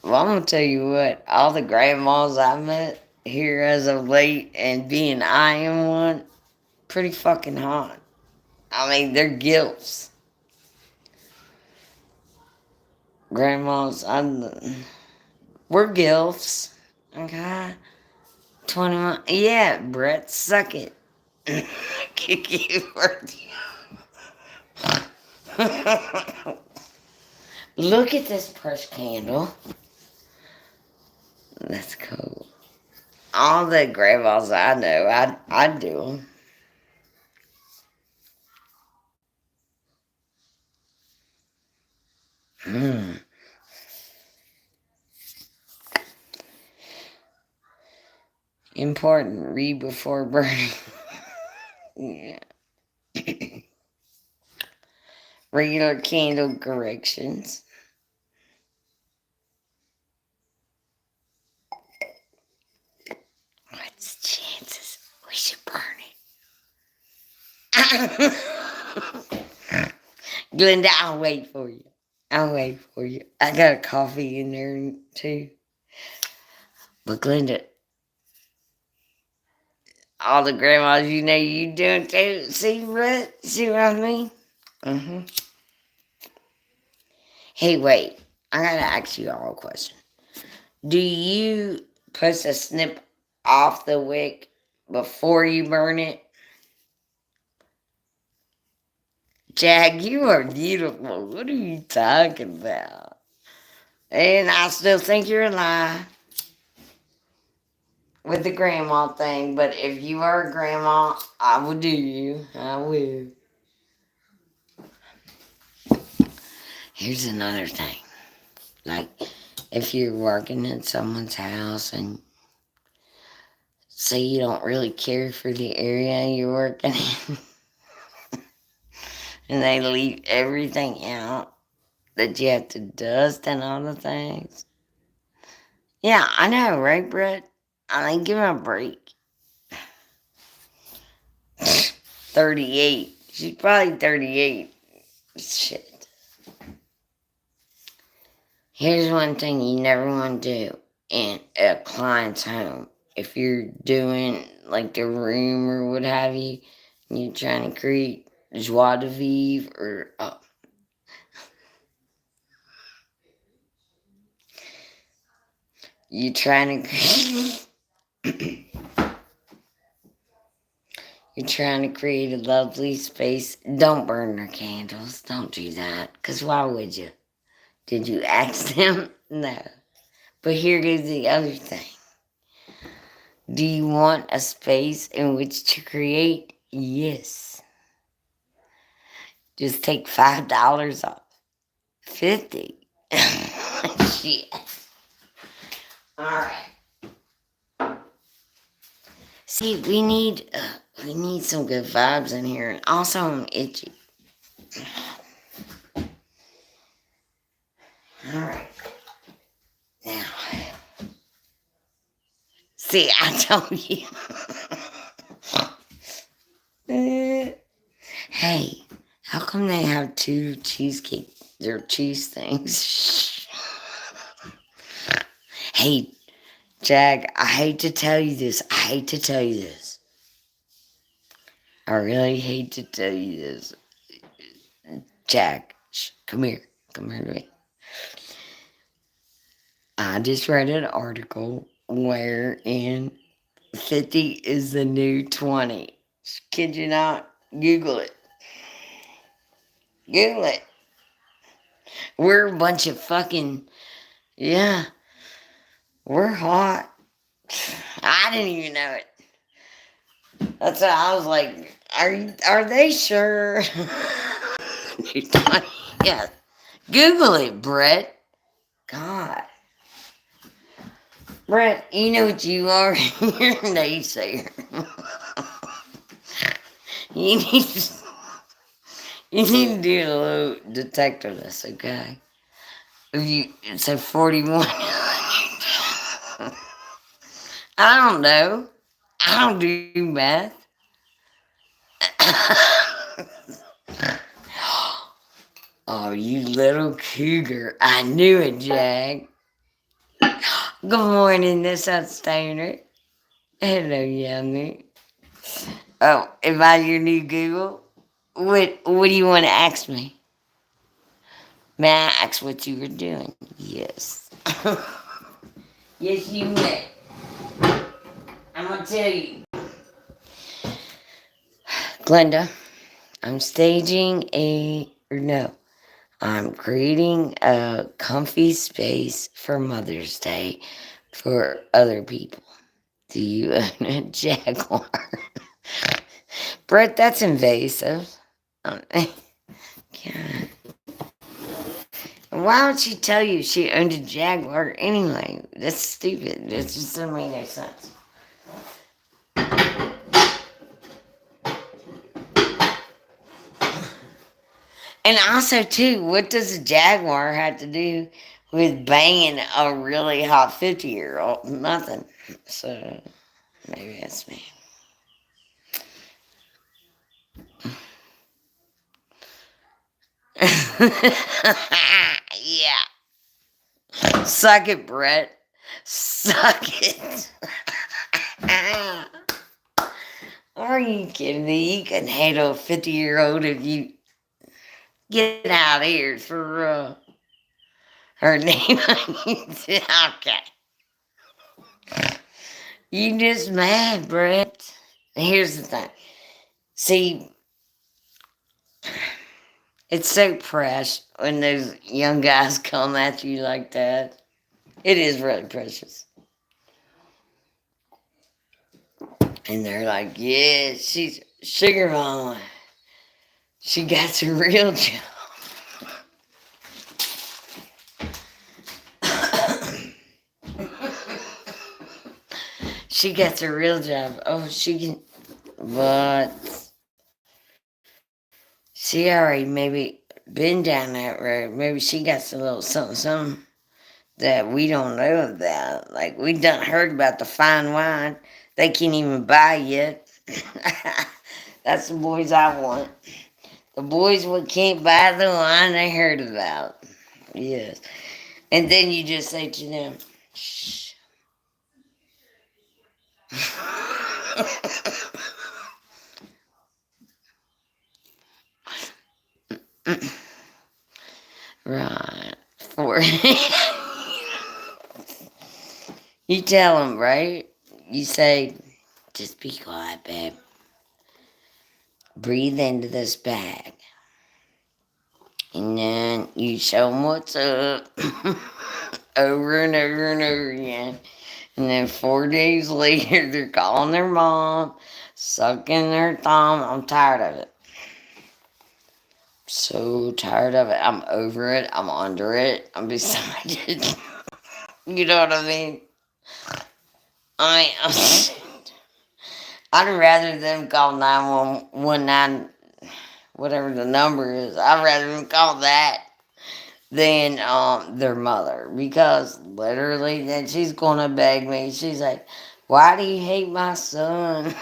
Well, I'm gonna tell you what, all the grandmas I met here as of late, and being I am one, pretty fucking hot. I mean, they're gilfs. Grandmas, we're gilfs. Okay? 21. Yeah, Brett, suck it. Kick you for Look at this pressed candle. That's cool. All the grandmas I know, I'd do them. Important, read before burning. Yeah. Regular candle corrections. Glenda, I'll wait for you. I'll wait for you. I got a coffee in there too. But Glenda, all the grandmas you know you doing too. See what? See what I mean? Mm-hmm. Hey, wait. I gotta ask you all a question. Do you put a snip off the wick before you burn it? Jack, you are beautiful. What are you talking about? And I still think you're alive with the grandma thing, but if you are a grandma, I will do you. I will. Here's another thing. Like, if you're working in someone's house and say you don't really care for the area you're working in, and they leave everything out that you have to dust and all the things. Yeah, I know, right, Brett? I mean, give him a break. 38. She's probably 38. Shit. Here's one thing you never want to do in a client's home. If you're doing like the room or what have you, and you're trying to create joie de vivre or you're trying to you're trying to create a lovely space. Don't burn their candles. Don't do that. Because why would you? Did you ask them? No. But here goes the other thing. Do you want a space in which to create? Yes. Just take $5 off. 50. Shit. Alright. See, we need some good vibes in here. And also, I'm itchy. Alright. Now. See, I told you. Hey, how come they have two cheesecake or cheese things? Hey, Jack, I hate to tell you this. I really hate to tell you this. Jack, come here. Come here to me. I just read an article wherein 50 is the new 20. Kid you not? Google it. Google it. We're a bunch of fucking, yeah, we're hot. I didn't even know it. That's why I was like, are they sure? Yeah. Google it, Brett. God. Brett, you know what you are? You're a naysayer. you need to, you need to do a little detector this, okay? If you say 41. I don't know. I don't do math. Oh, you little cougar. I knew it, Jack. Good morning, this outstander. Hello, yummy. Oh, am I your new Google? What do you want to ask me? May I ask what you were doing? Yes. Yes, you may. I'm going to tell you. Glenda, I'm creating a comfy space for Mother's Day for other people. Do you own a Jaguar? Brett, that's invasive. God. Why would she tell you she owned a Jaguar anyway? That's stupid. That just doesn't make no sense. And also, too, what does a Jaguar have to do with banging a really hot 50-year-old? Nothing. So, maybe that's me. Yeah. Suck it, Brett. Suck it. Are you kidding me? You can handle a 50-year-old if you get out of here for her name. Okay. You just mad, Brett. Here's the thing. See, it's so precious when those young guys come at you like that. It is really precious. And they're like, yeah, she's sugar mama. She got a real job. She gets a real job. Oh, she can, but she already maybe been down that road. Maybe she got a little something, something that we don't know about. Like, we done heard about the fine wine they can't even buy yet. That's the boys I want. The boys what can't buy the wine they heard about. Yes. And then you just say to them, shh. Right. For you tell them, right? You say, just be quiet, babe. Breathe into this bag. And then you show them what's up over and over and over again. And then 4 days later, they're calling their mom, sucking their thumb. I'm tired of it. So tired of it. I'm over it. I'm under it. I'm beside it. You know what I mean? I'd rather them call 911, whatever the number is. I'd rather them call that than their mother, because literally then she's gonna beg me. She's like, "Why do you hate my son?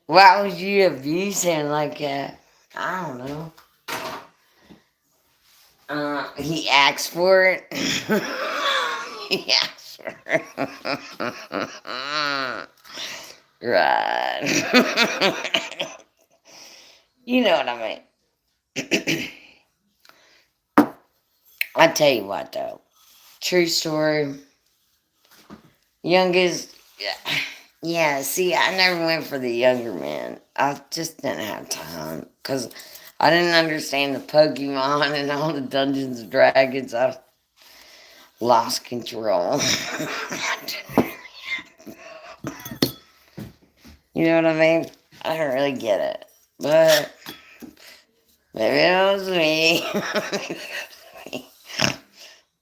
Why would you abuse him like that?" I don't know. He asked for it. He asked for it. Right. You know what I mean. I tell you what, though. True story. Youngest, yeah, see, I never went for the younger men. I just didn't have time because I didn't understand the Pokemon and all the Dungeons and Dragons. I lost control. You know what I mean? I don't really get it. But maybe it was me.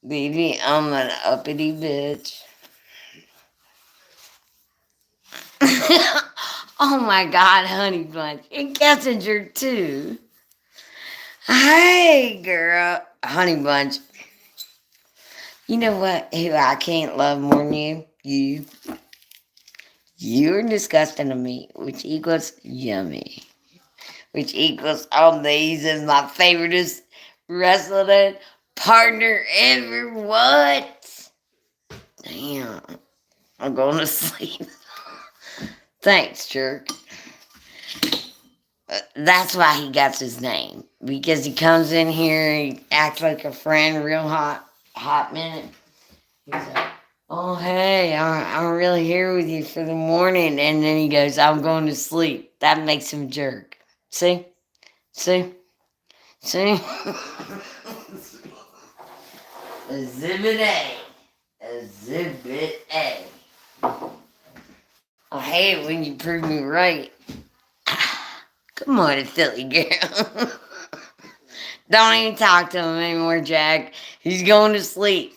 Maybe I'm an uppity bitch. Oh my God, Honey Bunch. And Kessinger, too. Hey, girl. Honey Bunch. You know what? Who I can't love more than you? You. You're disgusting to me, which equals yummy. Which equals all these is my favoriteest wrestling partner ever. What? Damn. I'm going to sleep. Thanks, jerk. That's why he got his name. Because he comes in here, he acts like a friend, real hot minute. He's like, oh, hey, I'm really here with you for the morning. And then he goes, I'm going to sleep. That makes him jerk. See? See? See? Exhibit A. Exhibit A. I hate it when you prove me right. Good morning, Philly girl. Don't even talk to him anymore, Jack. He's going to sleep.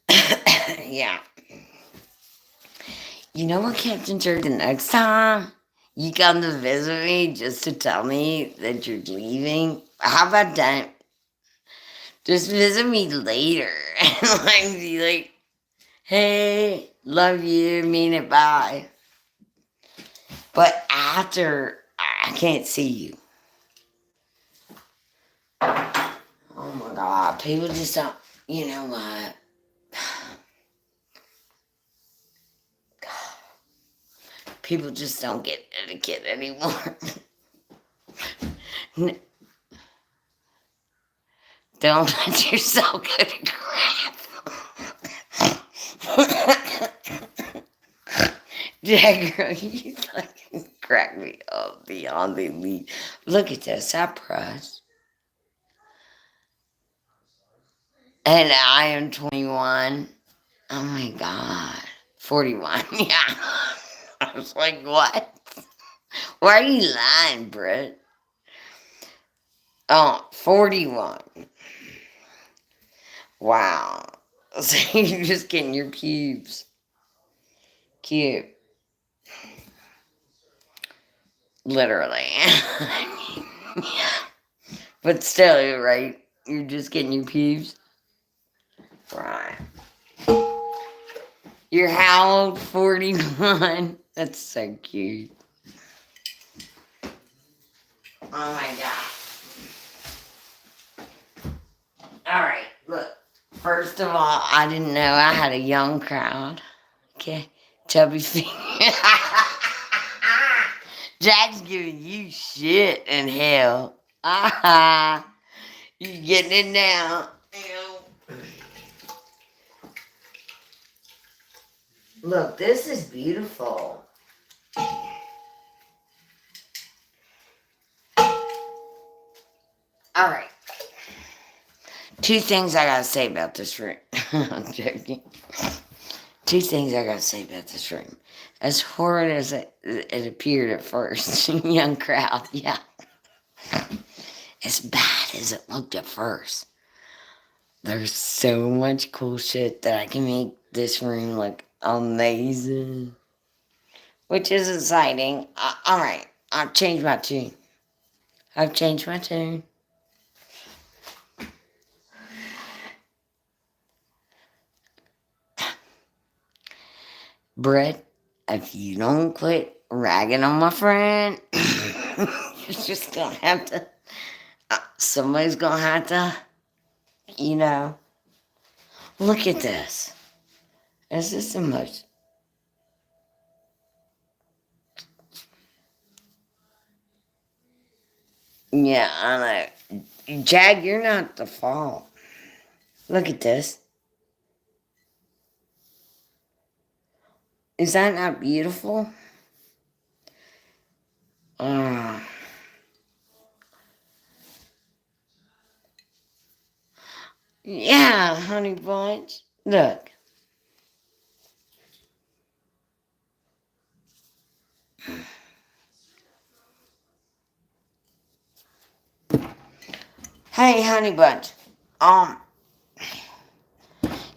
Yeah. You know what, Captain Jerk? The next time you come to visit me just to tell me that you're leaving, how about that? Just visit me later and like be like, hey, love you, mean it, bye. But after, I can't see you. Oh my God, people just don't, you know what? People just don't get etiquette anymore. Don't let yourself go to crap. Jagger, you fucking crack me up beyond belief. Look at this, I pressed. And I am 21. Oh my God. 41, yeah. I was like, what? Why are you lying, Brett? Oh, 41. Wow. So you're just getting your pubes. Cute. Literally. Yeah. But still, right? You're just getting your pubes. Right. You're how old? 41? That's so cute. Oh my God. Alright, look. First of all, I didn't know I had a young crowd. Okay. Chubby feet. Jack's giving you shit in hell. You getting it now. Look, this is beautiful. Alright. Two things I gotta say about this room. I'm joking. Two things I gotta say about this room. As horrid as it appeared at first, young crowd, yeah. As bad as it looked at first. There's so much cool shit that I can make this room look amazing. Which is exciting. Alright, I've changed my tune. I've changed my tune. Brett, if you don't quit ragging on my friend, you're just gonna have to, somebody's gonna have to, you know, look at this. Is this the most, yeah, I know. Jag, you're not the fault. Look at this. Is that not beautiful? Uh, yeah, honey bunch. Look. Hey, honey bunch.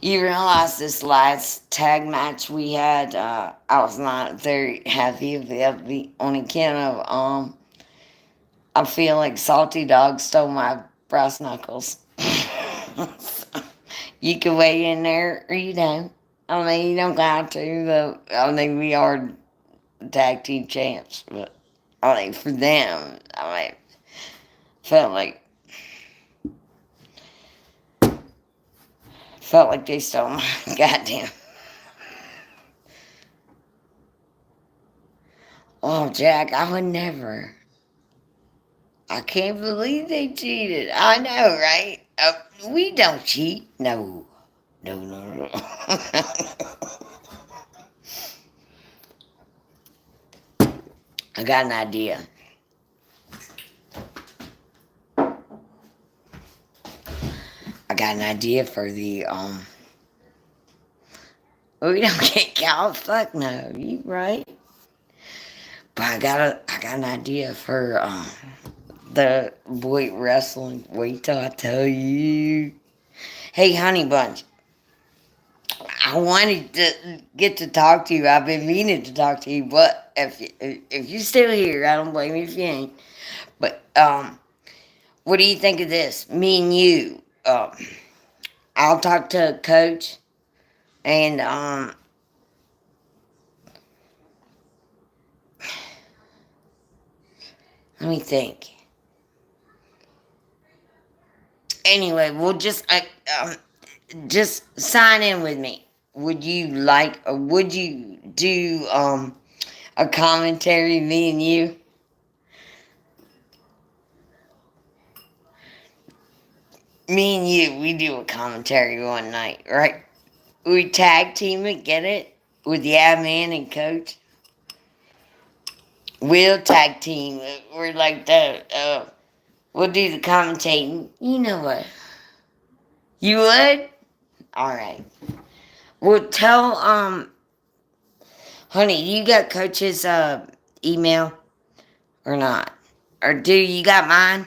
You realize this last tag match we had, I was not very happy with the on account of, I feel like Salty Dog stole my brass knuckles. You can weigh in there or you don't. I mean, you don't got to, though. I mean, we are tag team champs, but I mean, for them, I mean, felt like they stole my goddamn. Oh, Jack, I would never. I can't believe they cheated. I know, right? We don't cheat. No. No, no, no. I got an idea. I got an idea for the, we don't get cows. Fuck no. You right? But I got an idea for, the boy wrestling. Wait till I tell you. Hey, honey bunch. I wanted to get to talk to you. I've been meaning to talk to you, but if you're still here, I don't blame you if you ain't. But what do you think of this? Me and you. I'll talk to Coach, and Let me think. Anyway, we'll just sign in with me. Would you like, or would you do a commentary, me and you? Me and you, we do a commentary one night, right? We tag team it, get it? With the admin and coach. We'll tag team it. We're like we'll do the commentating. You know what? You would? Alright. Well, tell, honey, you got coach's email or not? Or do you got mine?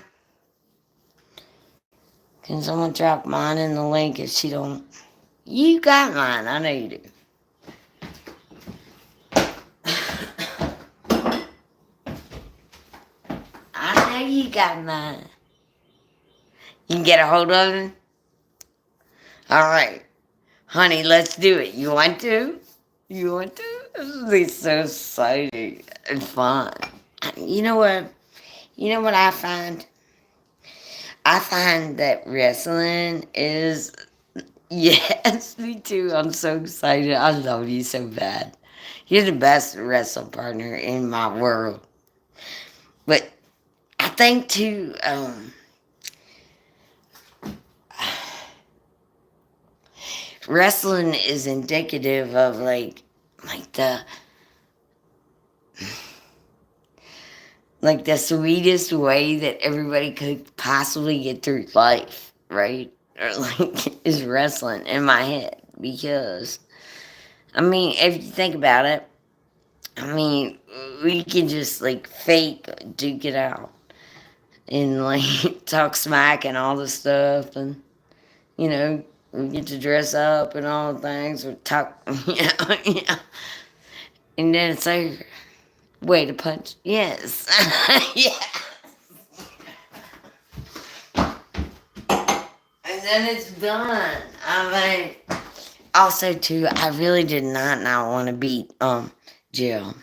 Can someone drop mine in the link if she don't? You got mine. I know you do. I know you got mine. You can get a hold of him? Alright. Honey, let's do it. You want to? You want to? This will be so exciting and fun. You know what? You know what I find? I find that wrestling is. Yes, me too. I'm so excited. I love you so bad. You're the best wrestling partner in my world. But I think too, wrestling is indicative of like the sweetest way that everybody could possibly get through life, right? Or like is wrestling in my head because I mean, if you think about it, I mean, we can just like fake duke it out and like talk smack and all this stuff, and you know, we get to dress up and all the things. We talk, yeah, and then it's over. Way to punch, yes, yeah. And then it's done. I mean, also too, I really did not want to beat Jill.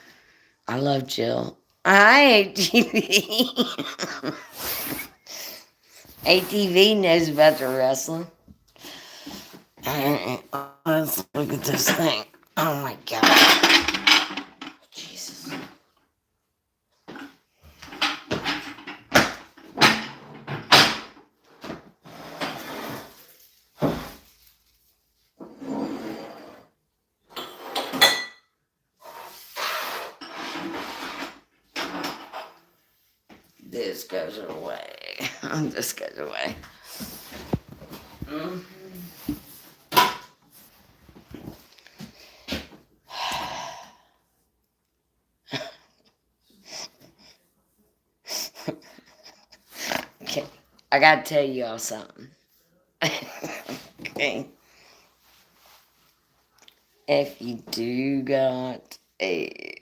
I love Jill. Hi, ATV. ATV knows about the wrestling. Let's look at this thing. Oh my god. Jesus. This goes away. This goes away. Mm-hmm. Okay, I gotta tell y'all something. Okay. If you do got a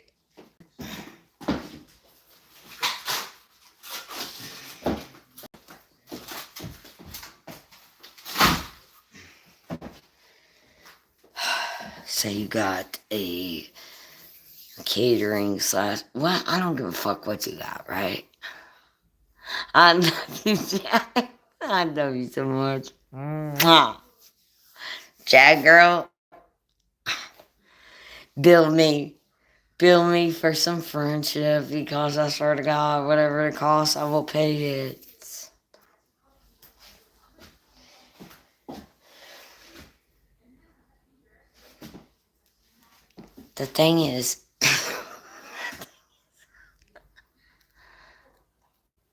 say you got a catering slash what, I don't give a fuck what you got, right? I love you, Jack. I love you so much. Mwah. Jack girl, bill me. Bill me for some friendship because I swear to God, whatever it costs, I will pay it. The thing is,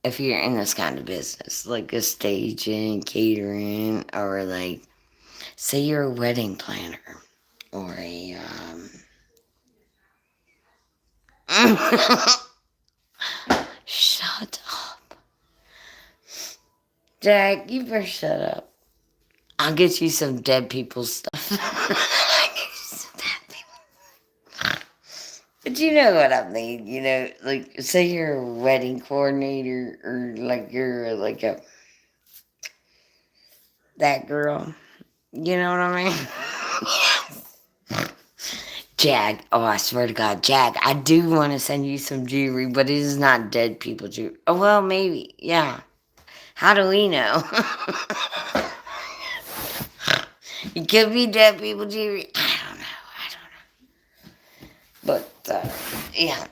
if you're in this kind of business, like a staging, catering, or like, say you're a wedding planner, or a, shut up. Jack, you better shut up. I'll get you some dead people stuff. I'll get you some dead people. But you know what I mean, you know, like, say you're a wedding coordinator, or like you're like that girl. You know what I mean? Jag, oh, I swear to God, Jag, I do want to send you some jewelry, but it is not dead people jewelry. Oh, well, maybe, yeah. How do we know? It could be dead people jewelry. I don't know. But, yeah.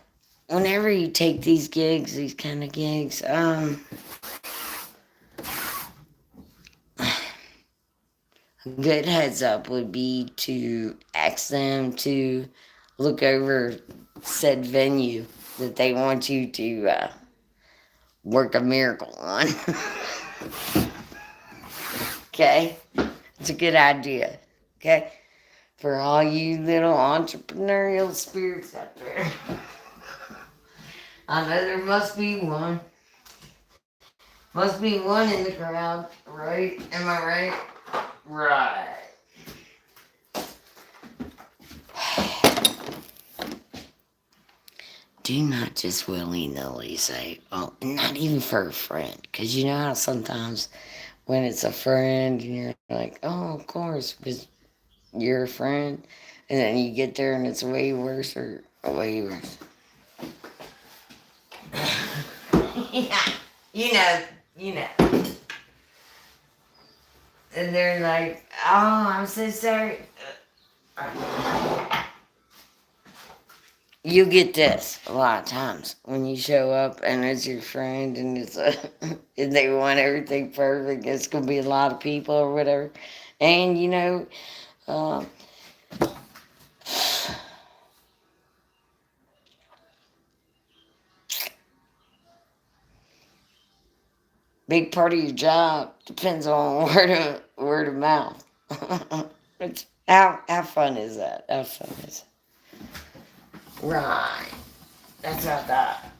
Whenever you take these gigs, these kind of gigs, a good heads up would be to ask them to look over said venue that they want you to work a miracle on. Okay? It's a good idea. Okay? For all you little entrepreneurial spirits out there. I know there must be one. Must be one in the crowd, right? Am I right? Right. Do not just willy-nilly say, oh, not even for a friend. Because you know how sometimes when it's a friend, and you're like, oh, of course, because you're a friend. And then you get there and it's way worse or way worse. Yeah, you know. And they're like, oh, I'm so sorry. You get this a lot of times when you show up and it's your friend and it's and they want everything perfect. It's gonna be a lot of people or whatever, and uh, big part of your job depends on word of mouth. It's, how fun is that? How fun is it? Right. That's how that.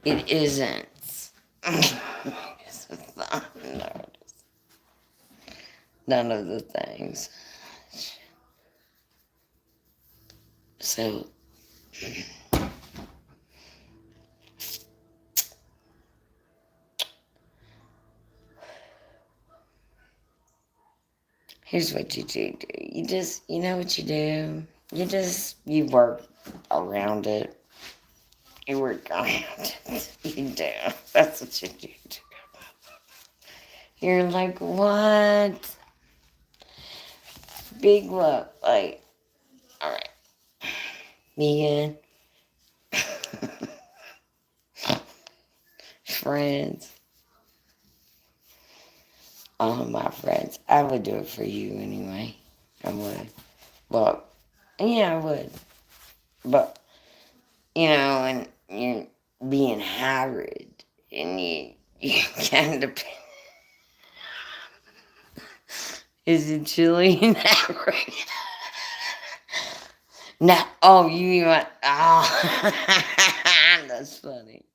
It isn't. It's not. No, none of the things. So, here's what you do. You know what you do? You work around it. You work around it. You do. That's what you do. You're like, what? Big love. Like, alright. Me friends. All of my friends. I would do it for you anyway. I would. Well, yeah, I would. But, and you're being hybrid. And you kind of. Is it chilly in that right? No. Oh, you want. Oh. That's funny.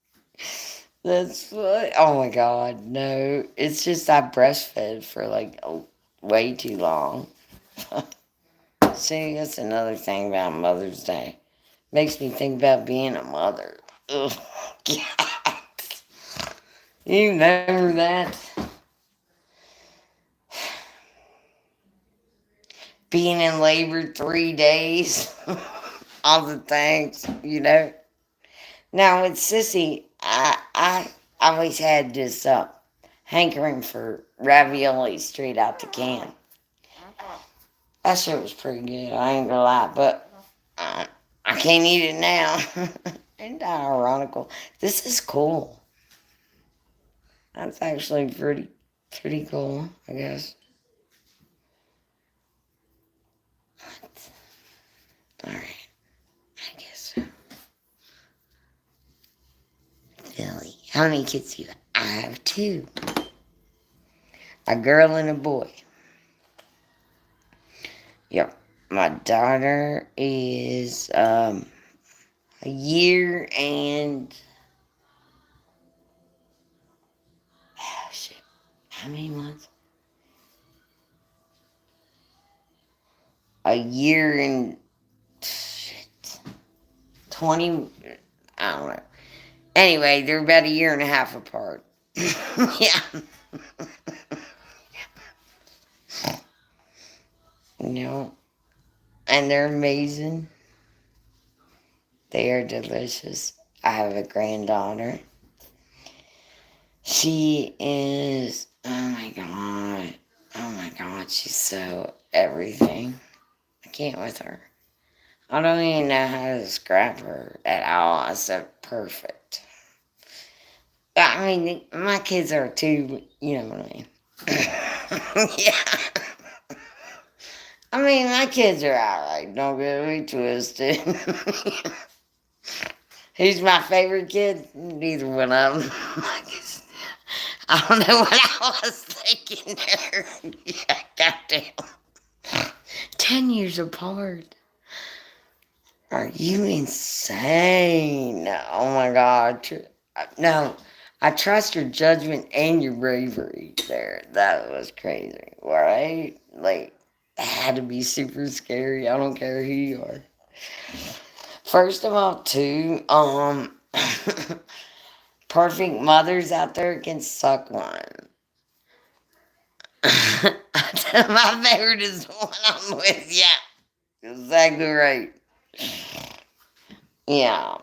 That's funny. Oh my God. No. It's just I breastfed for like way too long. See, that's another thing about Mother's Day. Makes me think about being a mother. Ugh. God. You know that. Being in labor 3 days. All the things. Now with Sissy, I always had this hankering for ravioli straight out the can. That shit was pretty good. I ain't gonna lie, but I can't eat it now. Ain't that ironical? This is cool. That's actually pretty cool, I guess. All right, I guess so. Billy, how many kids do you have? I have two. A girl and a boy. Yep. My daughter is a year and shit. How many months? A year and shit. 20. I don't know. Anyway, they're about a year and a half apart. Yeah. And they're amazing. They are delicious. I have a granddaughter. She is, oh my God. Oh my God, she's so everything. I can't with her. I don't even know how to describe her at all except perfect. I mean, my kids are too, you know what I mean. Yeah. I mean, my kids are alright. Don't get me twisted. Who's my favorite kid? Neither one of them. I don't know what I was thinking there. Yeah, goddamn. 10 years apart. Are you insane? Oh my God. No, I trust your judgment and your bravery there. That was crazy, right? Like, it had to be super scary. I don't care who you are. First of all, too, perfect mothers out there can suck one. My favorite is the one I'm with. Yeah, exactly right. Yeah.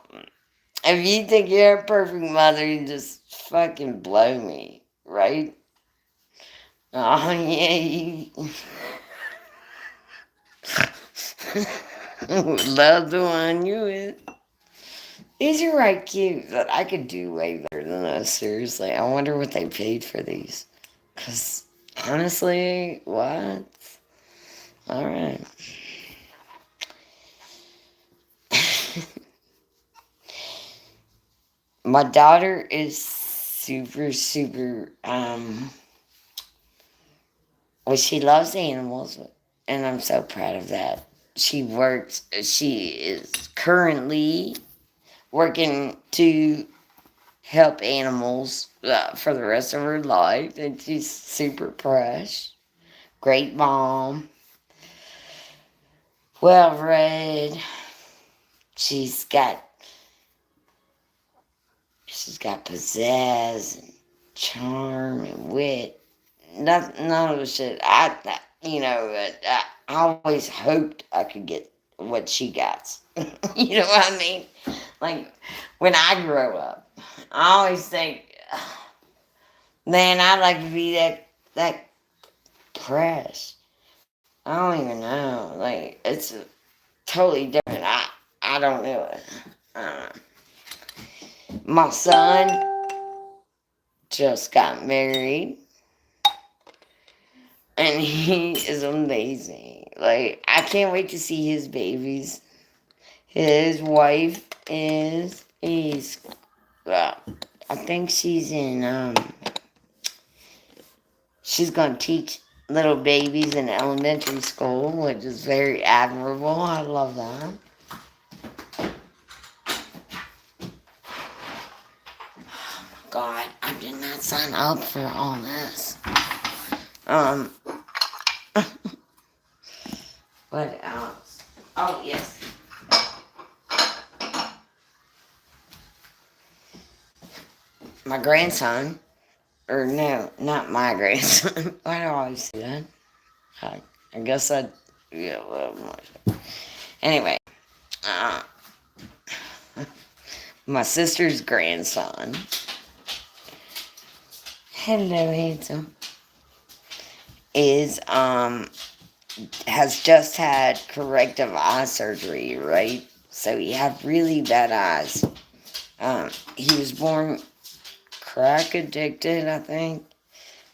If you think you're a perfect mother, you just fucking blow me, right? Oh, yeah, you would love the one you with. These are right cute, but I could do way better than those, seriously. I wonder what they paid for these. Because, honestly, what? Alright. My daughter is super, well, she loves animals, and I'm so proud of that. She is currently working to help animals for the rest of her life, and she's super fresh. Great mom, well read. She's got pizzazz and charm and wit. None of the shit. I always hoped I could get what she got. You know what I mean? Like, when I grow up, I always think, man, I'd like to be that press. I don't even know. Like, it's totally different. I don't know it. Uh, my son just got married, and he is amazing. Like, I can't wait to see his babies. His wife he's, I think she's gonna teach little babies in elementary school, which is very admirable. I love that. God, I did not sign up for all this. What else? Oh, yes. My grandson, or no, not my grandson. Why do I always say that? I guess yeah, well, anyway, uh, my sister's grandson. Hello, handsome. Is, has just had corrective eye surgery, right? So he had really bad eyes. He was born crack addicted, I think.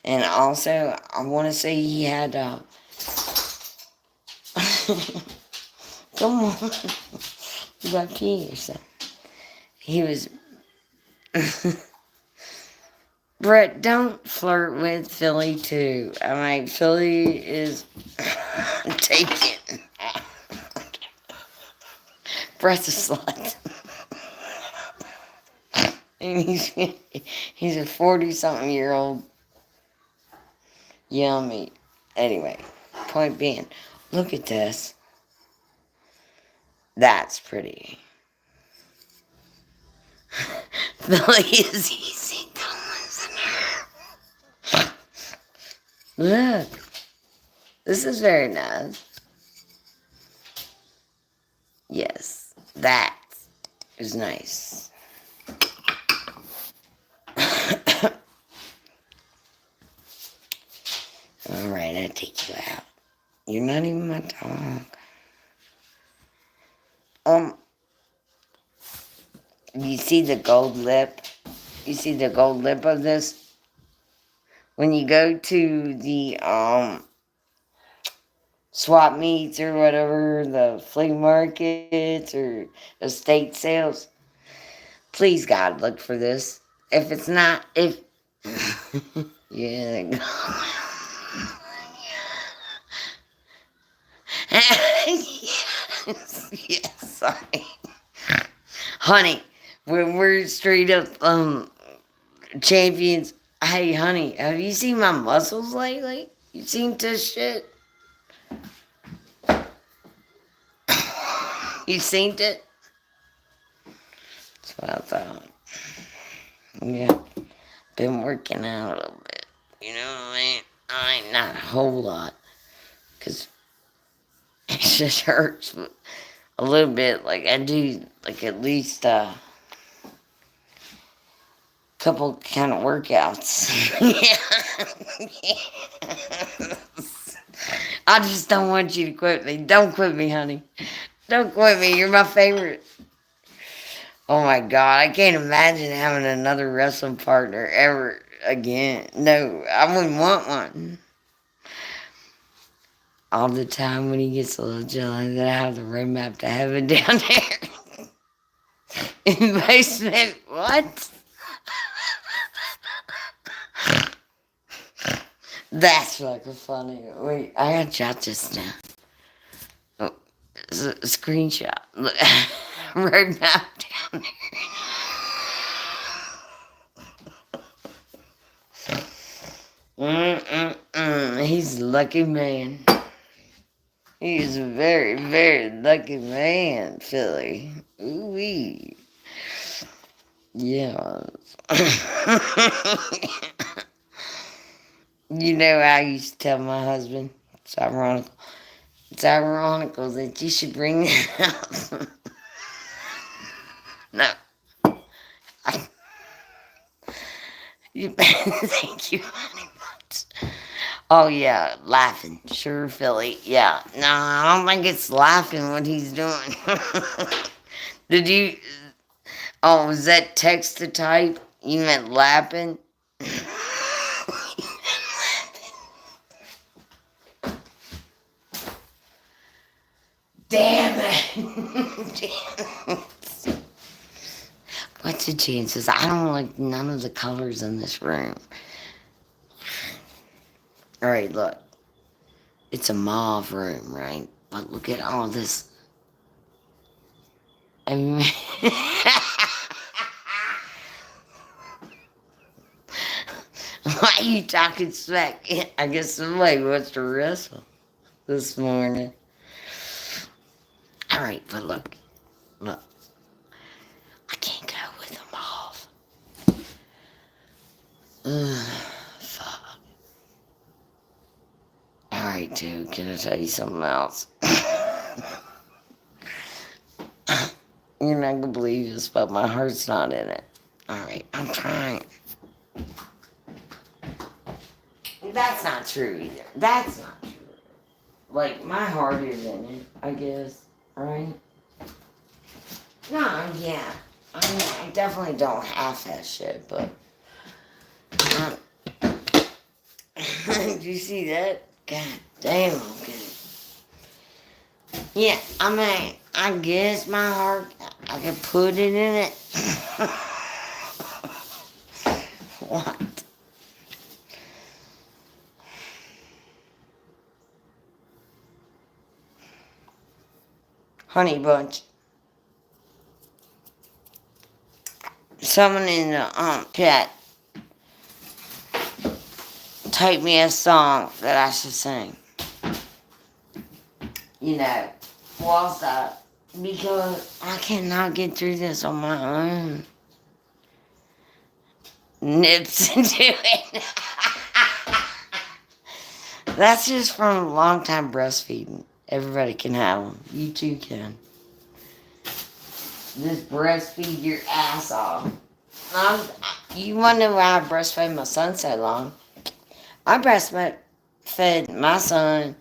And also, I want to say he had, come on, you got pee or something. He was, Brett, don't flirt with Philly too. I mean, Philly is taken. Brett's a slut. And he's a 40-something-year-old yummy. Anyway, point being, look at this. That's pretty. Philly is easy going. Look. This is very nice. Yes, that is nice. Alright, I take you out. You're not even my dog. You see the gold lip? You see the gold lip of this? When you go to the swap meets or whatever, the flea markets or estate sales, please God, look for this. If it's not, if yeah, yes, yes, sorry, honey. We're straight up champions. Hey, honey, have you seen my muscles lately? You seen this shit? You seen it? That's what I thought. Yeah, been working out a little bit. You know what I mean? I ain't not a whole lot, cause it just hurts a little bit. Like I do, like at least couple kind of workouts. Yeah. Yes. I just don't want you to quit me. Don't quit me, honey. Don't quit me. You're my favorite. Oh my God, I can't imagine having another wrestling partner ever again. No, I wouldn't want one. All the time when he gets a little jealous that I have the roadmap to heaven down there. In the basement. What? That's fucking funny. Wait, I got shot just now. Oh, it's a screenshot. Look, roadmap down there. He's a lucky man. He's a very, very lucky man, Philly. Ooh-wee. Yeah. You know, I used to tell my husband, it's ironical. It's ironical that you should bring that up. No. Thank you very much. Oh, yeah, laughing. Sure, Philly. Yeah. No, I don't think it's laughing what he's doing. Did you... Oh, was that text to type? You meant laughing? Damn it. Damn it. What's the chances? I don't like none of the colors in this room. Alright, look. It's a mauve room, right? But look at all this. I mean, why are you talking smack? I guess somebody wants to wrestle this morning. Alright, but look. Look. I can't go with the mauve. Fuck. Alright, dude, can I tell you something else? You're not gonna believe this, but my heart's not in it. Alright, I'm trying. That's not true either. That's not true. Like, my heart is in it, I guess. Right? No, yeah. I mean, I definitely don't half that shit, but... Did you see that? God damn, okay. Yeah, I mean, I guess my heart, I could put it in it. What? Honey Bunch. Someone in the chat type me a song that I should sing. You know, whilst because I cannot get through this on my own. Nips into it. That's just from a long time breastfeeding. Everybody can have them. You too can. just breastfeed your ass off. You want to know why I breastfed my son so long? I breastfed my son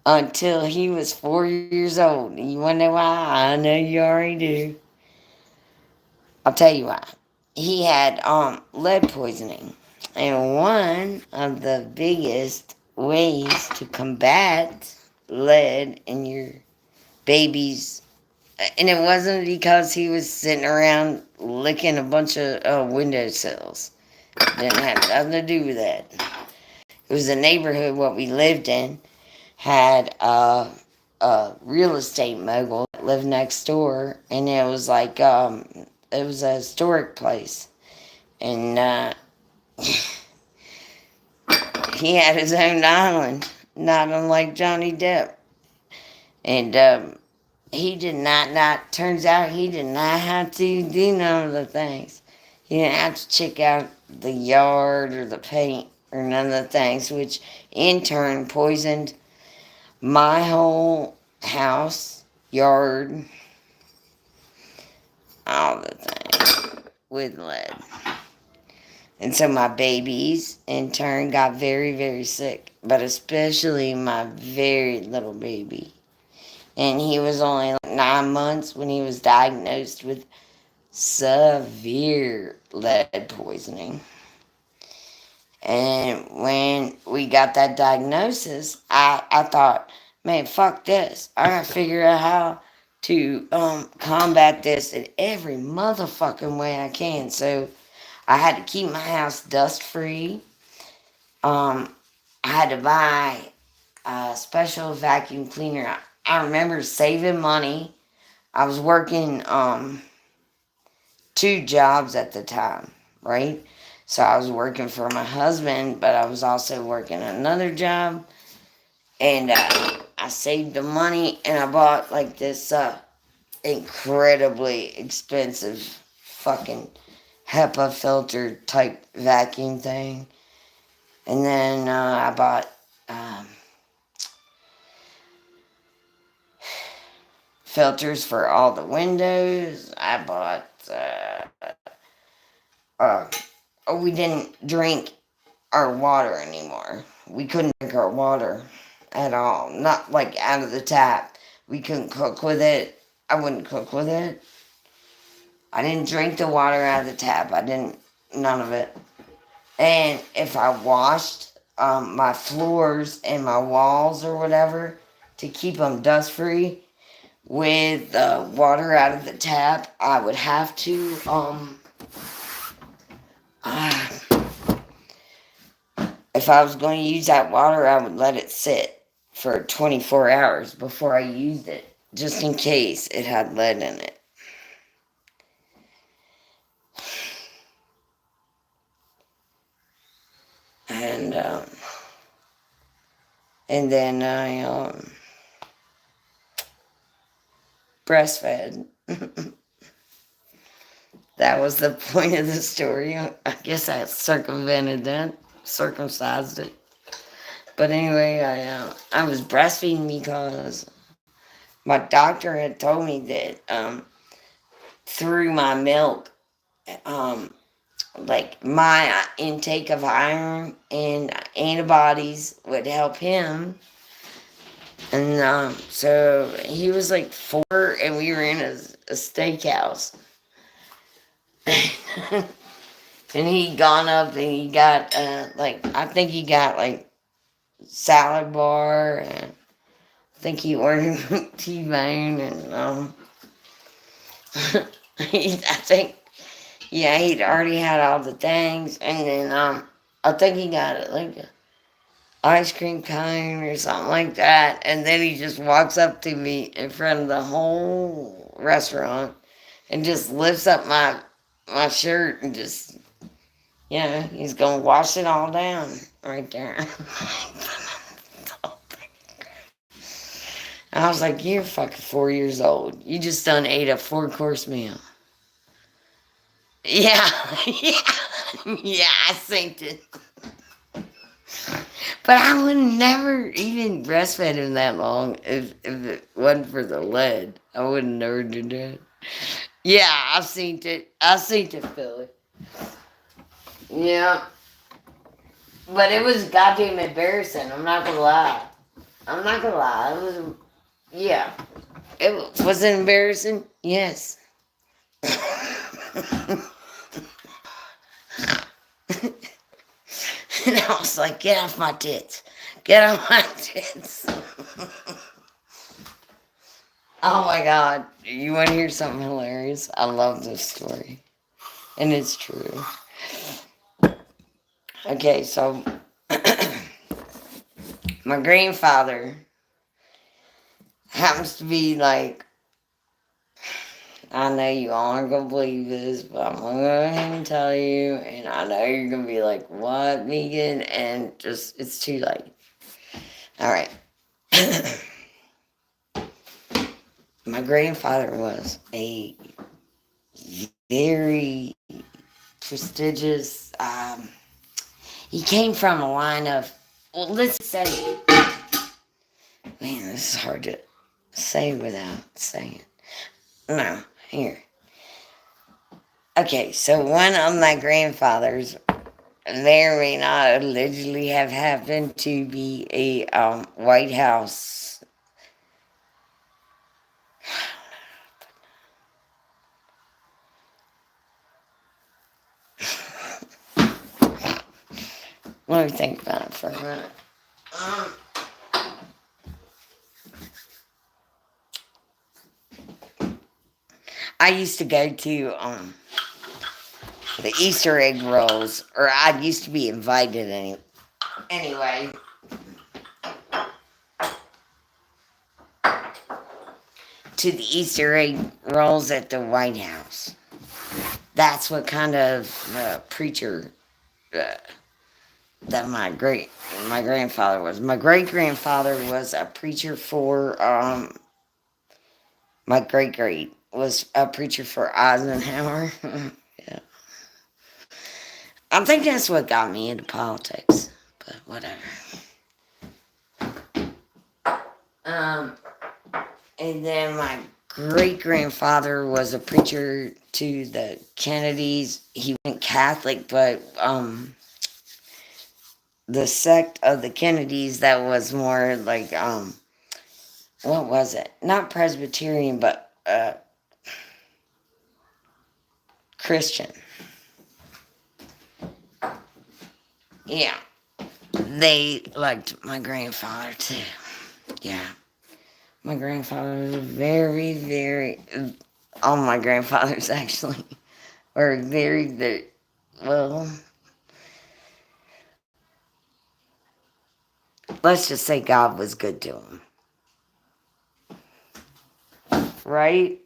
until he was 4 years old. You want to know why? I know you already do. I'll tell you why. He had lead poisoning, and one of the biggest ways to combat lead in your baby's, and it wasn't because he was sitting around licking a bunch of windowsills. Didn't have nothing to do with that. It was the neighborhood what we lived in had a real estate mogul that lived next door, and it was like it was a historic place, and he had his own island, not unlike Johnny Depp, and he did not. Turns out he did not have to do none of the things. He didn't have to check out the yard or the paint or none of the things, which in turn poisoned my whole house, yard, all the things with lead. And so my babies, in turn, got very, very sick, but especially my very little baby. And he was only like 9 months when he was diagnosed with severe lead poisoning. And when we got that diagnosis, I thought, man, fuck this. I gotta figure out how to combat this in every motherfucking way I can. So I had to keep my house dust free. I had to buy a special vacuum cleaner. I remember saving money. I was working 2 jobs at the time, right? So I was working for my husband, but I was also working another job. And I saved the money and I bought like this incredibly expensive fucking HEPA filter type vacuum thing. And then I bought filters for all the windows. I bought, we didn't drink our water anymore. We couldn't drink our water at all. Not like out of the tap. We couldn't cook with it. I wouldn't cook with it. I didn't drink the water out of the tap. None of it. And if I washed my floors and my walls or whatever to keep them dust free with water out of the tap, I would have to if I was going to use that water, I would let it sit for 24 hours before I used it, just in case it had lead in it. And then I breastfed. That was the point of the story. I guess I circumvented that, circumcised it. But anyway, I was breastfeeding because my doctor had told me that through my milk, like my intake of iron and antibodies would help him. And so he was like 4, and we were in a steakhouse. And he'd gone up and he got, I think he got like salad bar, and I think he ordered T-bone, and I think, yeah, he'd already had all the things, and then I think he got it like a ice cream cone or something like that, and then he just walks up to me in front of the whole restaurant and just lifts up my shirt and just, he's gonna wash it all down right there. I was like, you're fucking 4 years old. You just done ate a 4-course meal. Yeah, yeah, I synced it. But I would never breastfed him that long if it wasn't for the lead. I would never do that. Yeah, I've seen it. I've seen it, Philly. Yeah, but it was goddamn embarrassing. I'm not gonna lie. I'm not gonna lie. It was, yeah. Was it embarrassing? Yes. And I was like, get off my tits. Get off my tits. Oh my God. You want to hear something hilarious? I love this story. And it's true. Okay, so my grandfather happens to be like, I know you all aren't going to believe this, but I'm going to go ahead and tell you. And I know you're going to be like, what, Megan? And just, it's too late. All right. My grandfather was a very prestigious, he came from a line of, well, let's say, man, this is hard to say without saying it. No, here. Okay, so one of my grandfathers may or may not allegedly have happened to be a White House. Let me think about it for a minute. I used to go to the Easter egg rolls, or I used to be invited anyway. To the Easter egg rolls at the White House. That's what kind of preacher that my grandfather was. My great grandfather was a preacher for my great was a preacher for Eisenhower. Yeah, I think that's what got me into politics. But whatever. Um, and then my great grandfather was a preacher to the Kennedys. He went Catholic, but the sect of the Kennedys that was more like what was it? Not Presbyterian, but Christian. Yeah, they liked my grandfather too. Yeah, my grandfather was very, very. All my grandfathers actually were very, very well. Let's just say God was good to him, right?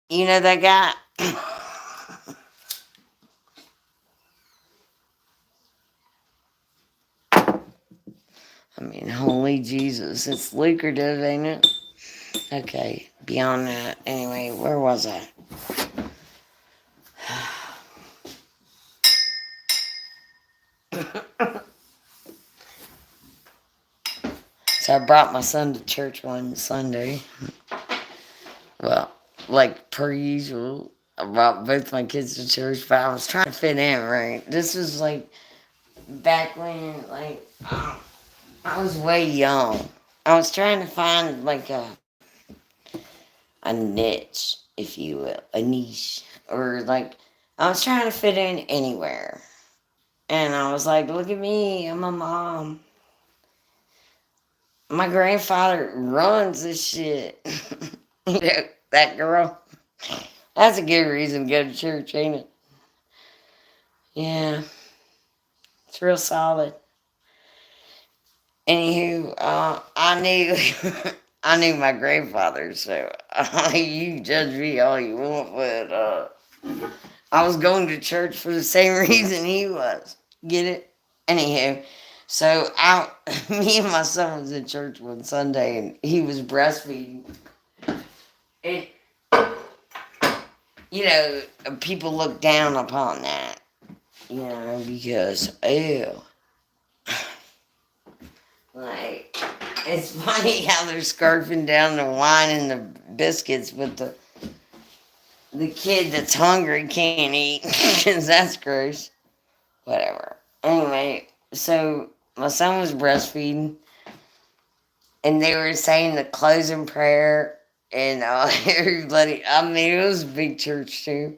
You know that guy. I mean, holy Jesus, it's lucrative, ain't it? Okay, beyond that, anyway, where was I? So I brought my son to church one Sunday. Well, like per usual, I brought both my kids to church, but I was trying to fit in, right? This was like back when, like, I was way young. I was trying to find like a niche, if you will, a niche, or like I was trying to fit in anywhere. And I was like, look at me, I'm a mom. My grandfather runs this shit. You know, that girl. That's a good reason to go to church, ain't it? Yeah, it's real solid. Anywho, I knew I knew my grandfather, so you judge me all you want, but I was going to church for the same reason he was. Get it? Anywho, so me and my son was in church one Sunday, and he was breastfeeding. It, you know, people look down upon that, you know, because ew, like it's funny how they're scarfing down the wine and the biscuits with the the kid that's hungry can't eat because that's gross. Whatever. Anyway, so my son was breastfeeding, and they were saying the closing prayer, and everybody. I mean, it was a big church too.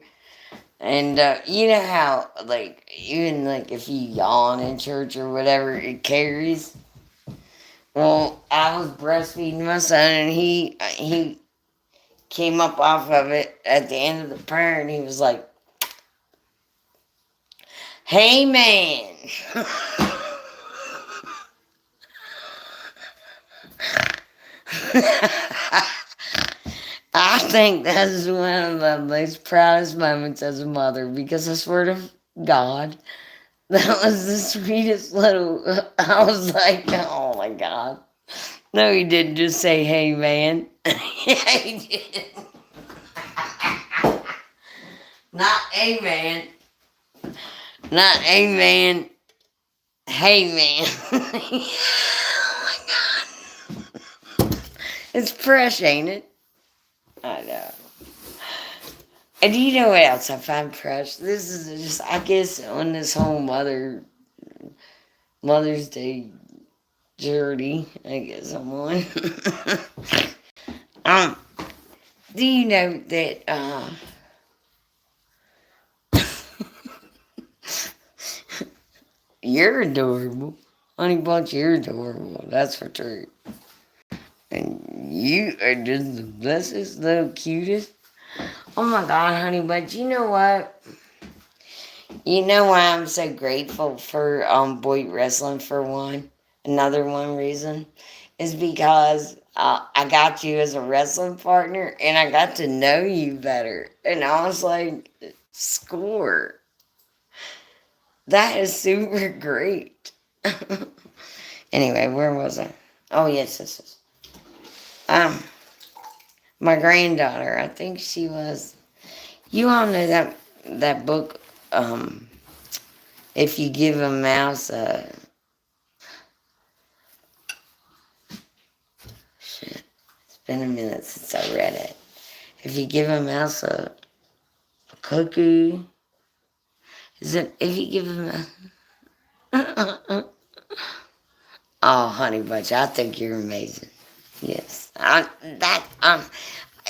And you know how, like, even like if you yawn in church or whatever, it carries. Well, I was breastfeeding my son, and he came up off of it at the end of the prayer, and he was like, "Hey, man." I think that is one of the most proudest moments as a mother, because I swear to God, that was the sweetest little. I was like, oh my God. No, he didn't just say, "Hey, man." Yeah, he did. Not a man. Not a man. Hey, man. Oh my God. It's fresh, ain't it? I know. And do you know what else I find fresh? This is just, I guess, on this whole Mother's Day journey, I guess I'm on. um, do you know that, you're adorable. Honey Bunch, you're adorable. That's for true. And you are just the bestest, little cutest. Oh my God, Honey Bunch, you know what? You know why I'm so grateful for Boyd Wrestling, for one? Another one reason is because I got you as a wrestling partner, and I got to know you better. And I was like, score. That is super great. Anyway, where was I? Oh, yes, this is. My granddaughter, I think she was. You all know that book, If You Give a Mouse a. Shit. It's been a minute since I read it. If you give a mouse a cookie. Is it if you give a mouse. Oh, Honey Bunch, I think you're amazing. Yes.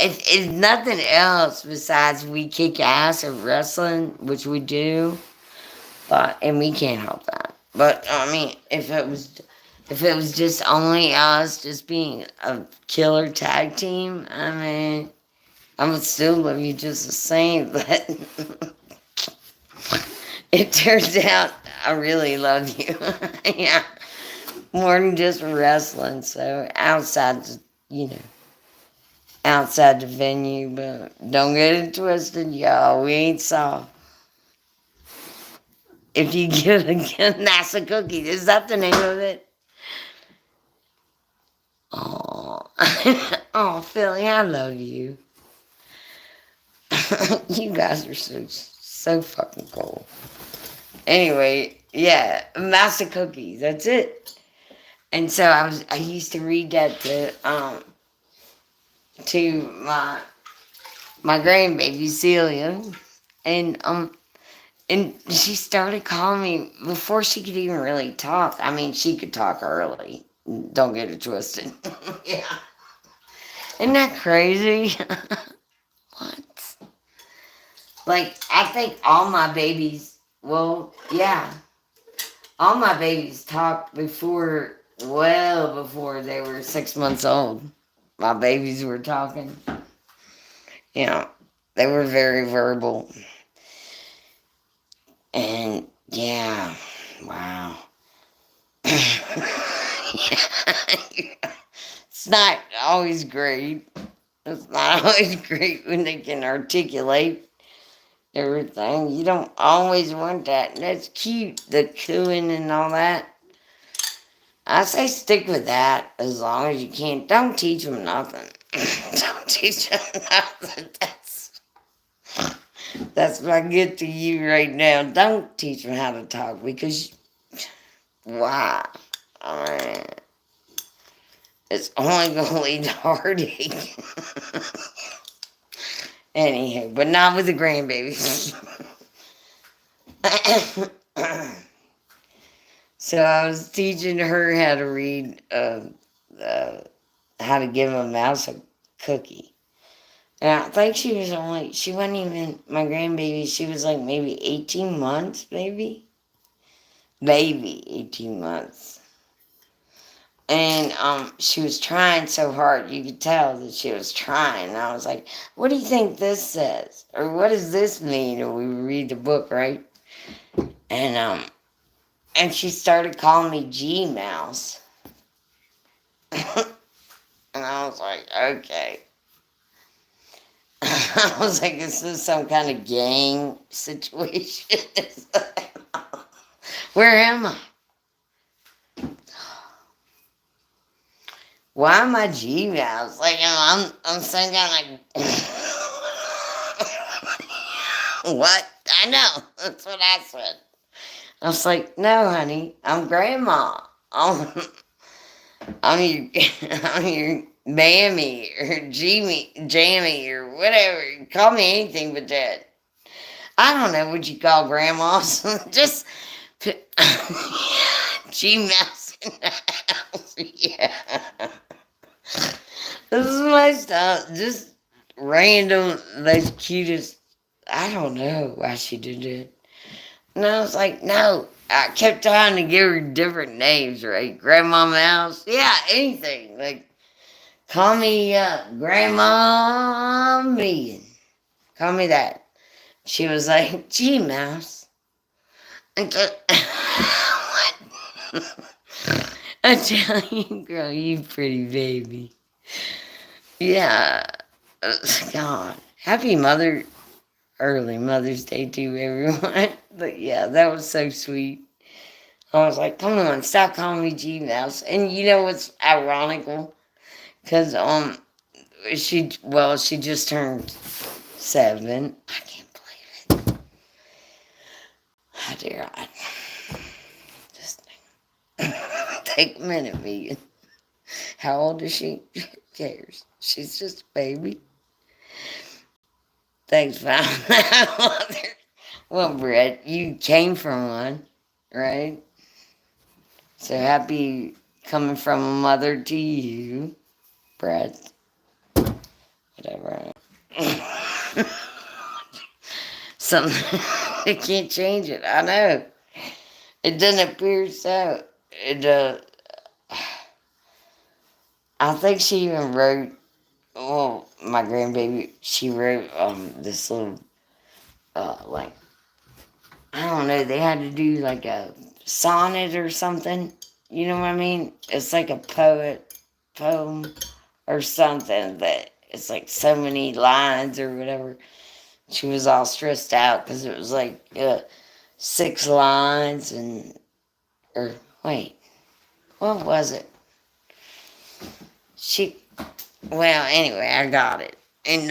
If nothing else besides we kick ass at wrestling, which we do, and we can't help that. But I mean, if it was just only us, just being a killer tag team, I mean, I would still love you just the same. But it turns out I really love you. Yeah, more than just wrestling. So you know, outside the venue, but don't get it twisted, y'all. We ain't soft. If you give a NASA cookie, is that the name of it? Oh, oh, Philly, I love you. You guys are so fucking cool. Anyway, yeah, mouse of cookies. That's it. And so I used to read that to my grandbaby Celia, and and she started calling me before she could even really talk. I mean, she could talk early. Don't get it twisted. Yeah. Isn't that crazy? What? Like, I think all my babies, well, yeah, all my babies talked well before they were 6 months old. My babies were talking. You know, they were very verbal. And, yeah, wow. It's not always great. It's not always great when they can articulate everything. You don't always want that. And that's cute, the cooing and all that. I say stick with that as long as you can. Don't teach them nothing. Don't teach them nothing. That's my gift to you right now. Don't teach them how to talk, because why? I mean, it's only going to lead to heartache. Anywho, but not with the grandbabies. So I was teaching her how to read, how to give a mouse a cookie. And I think she wasn't even, my grandbaby, she was like maybe 18 months, maybe? Maybe 18 months. And she was trying so hard. You could tell that she was trying. And I was like, what do you think this says? Or what does this mean? Or we would read the book, right? And she started calling me G Mouse. And I was like, okay. I was like, is this some kind of gang situation? Where am I? Why am I G Mouse? Like, I'm some kind of what? I know. That's what I said. I was like, no, honey, I'm Grandma. I'm, I'm your, I'm your Mammy or Jammy or whatever. Call me anything but that. I don't know what you call grandmas. Just G Mouse in the house. Yeah. This is my stuff. Just random, the cutest. I don't know why she did it. And I was like, no. I kept trying to give her different names, right? Grandma Mouse. Yeah, anything. Like, call me Grandma Megan. Call me that. She was like, gee, Mouse. What? I tell you, girl, you pretty baby. Yeah. God. Happy early Mother's Day to everyone. But yeah, that was so sweet. I was like, come on, stop calling me G Mouse. And you know what's ironical? Because she just turned 7. I can't believe it. How dare I? Just take a minute, Megan. How old is she? Who cares? She's just a baby. Thanks for that, Mother. Well, Brett, you came from one, right? So happy coming from a mother to you, Brett. Whatever. Something I can't change it. I know. It doesn't appear so. It I think she even wrote. Well, my grandbaby. She wrote this little like I don't know. They had to do like a sonnet or something. You know what I mean? It's like a poem or something that it's like so many lines or whatever. She was all stressed out because it was like 6 lines or wait, what was it? Well, anyway, I got it. And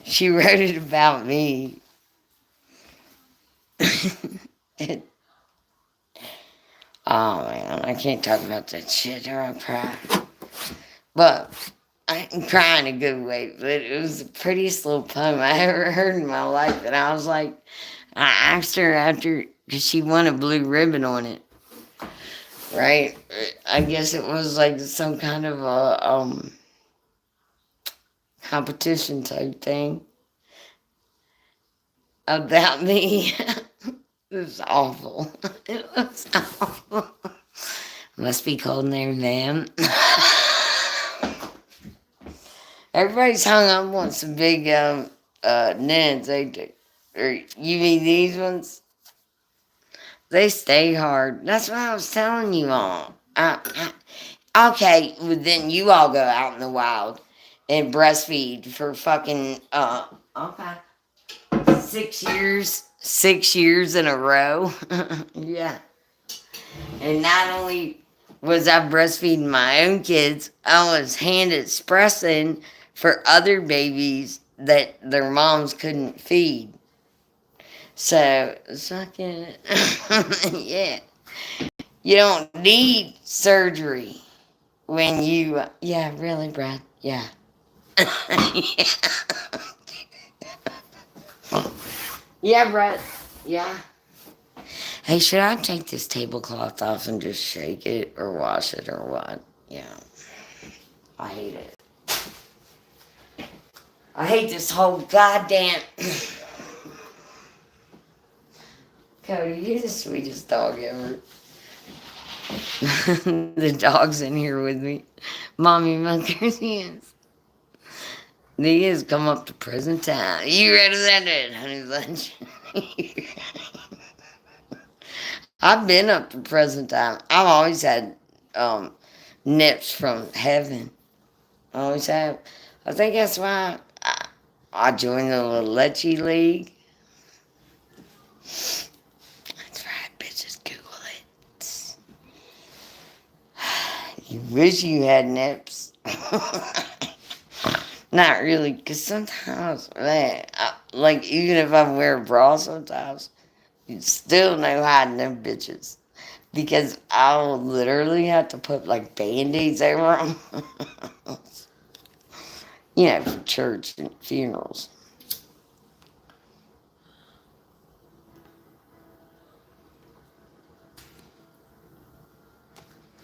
she wrote it about me. it, oh man, I can't talk about that shit or I'll cry. But I can cry in a good way, but it was the prettiest little poem I ever heard in my life. And I was like, I asked her after, because she won a blue ribbon on it, right? I guess it was like some kind of a competition type thing about me. It was awful. It was awful. Must be cold in there, ma'am. Everybody's hung up on some big neds, ain't they? Or you mean these ones? They stay hard. That's what I was telling you all. Okay, well then you all go out in the wild and breastfeed for fucking okay 6 years, 6 years in a row. Yeah, and not only was I breastfeeding my own kids, I was hand expressing for other babies that their moms couldn't feed. So, fucking, yeah. You don't need surgery when you, yeah, really, Brad, yeah. Yeah, Brett. Yeah. Hey, should I take this tablecloth off and just shake it or wash it or what? Yeah. I hate it. I hate this whole goddamn. Cody, you're the sweetest dog ever. The dog's in here with me. Mommy Monkers, yes. He has come up to present time. You ready for that, honey lunch? I've been up to present time. I've always had nips from heaven. I always have. I think that's why I joined the little Leche League. That's right, bitches. Google it. You wish you had nips. Not really, because sometimes, man, like, even if I wear a bra sometimes, you still know hiding them bitches. Because I'll literally have to put, like, Band-Aids over them. You know, for church and funerals.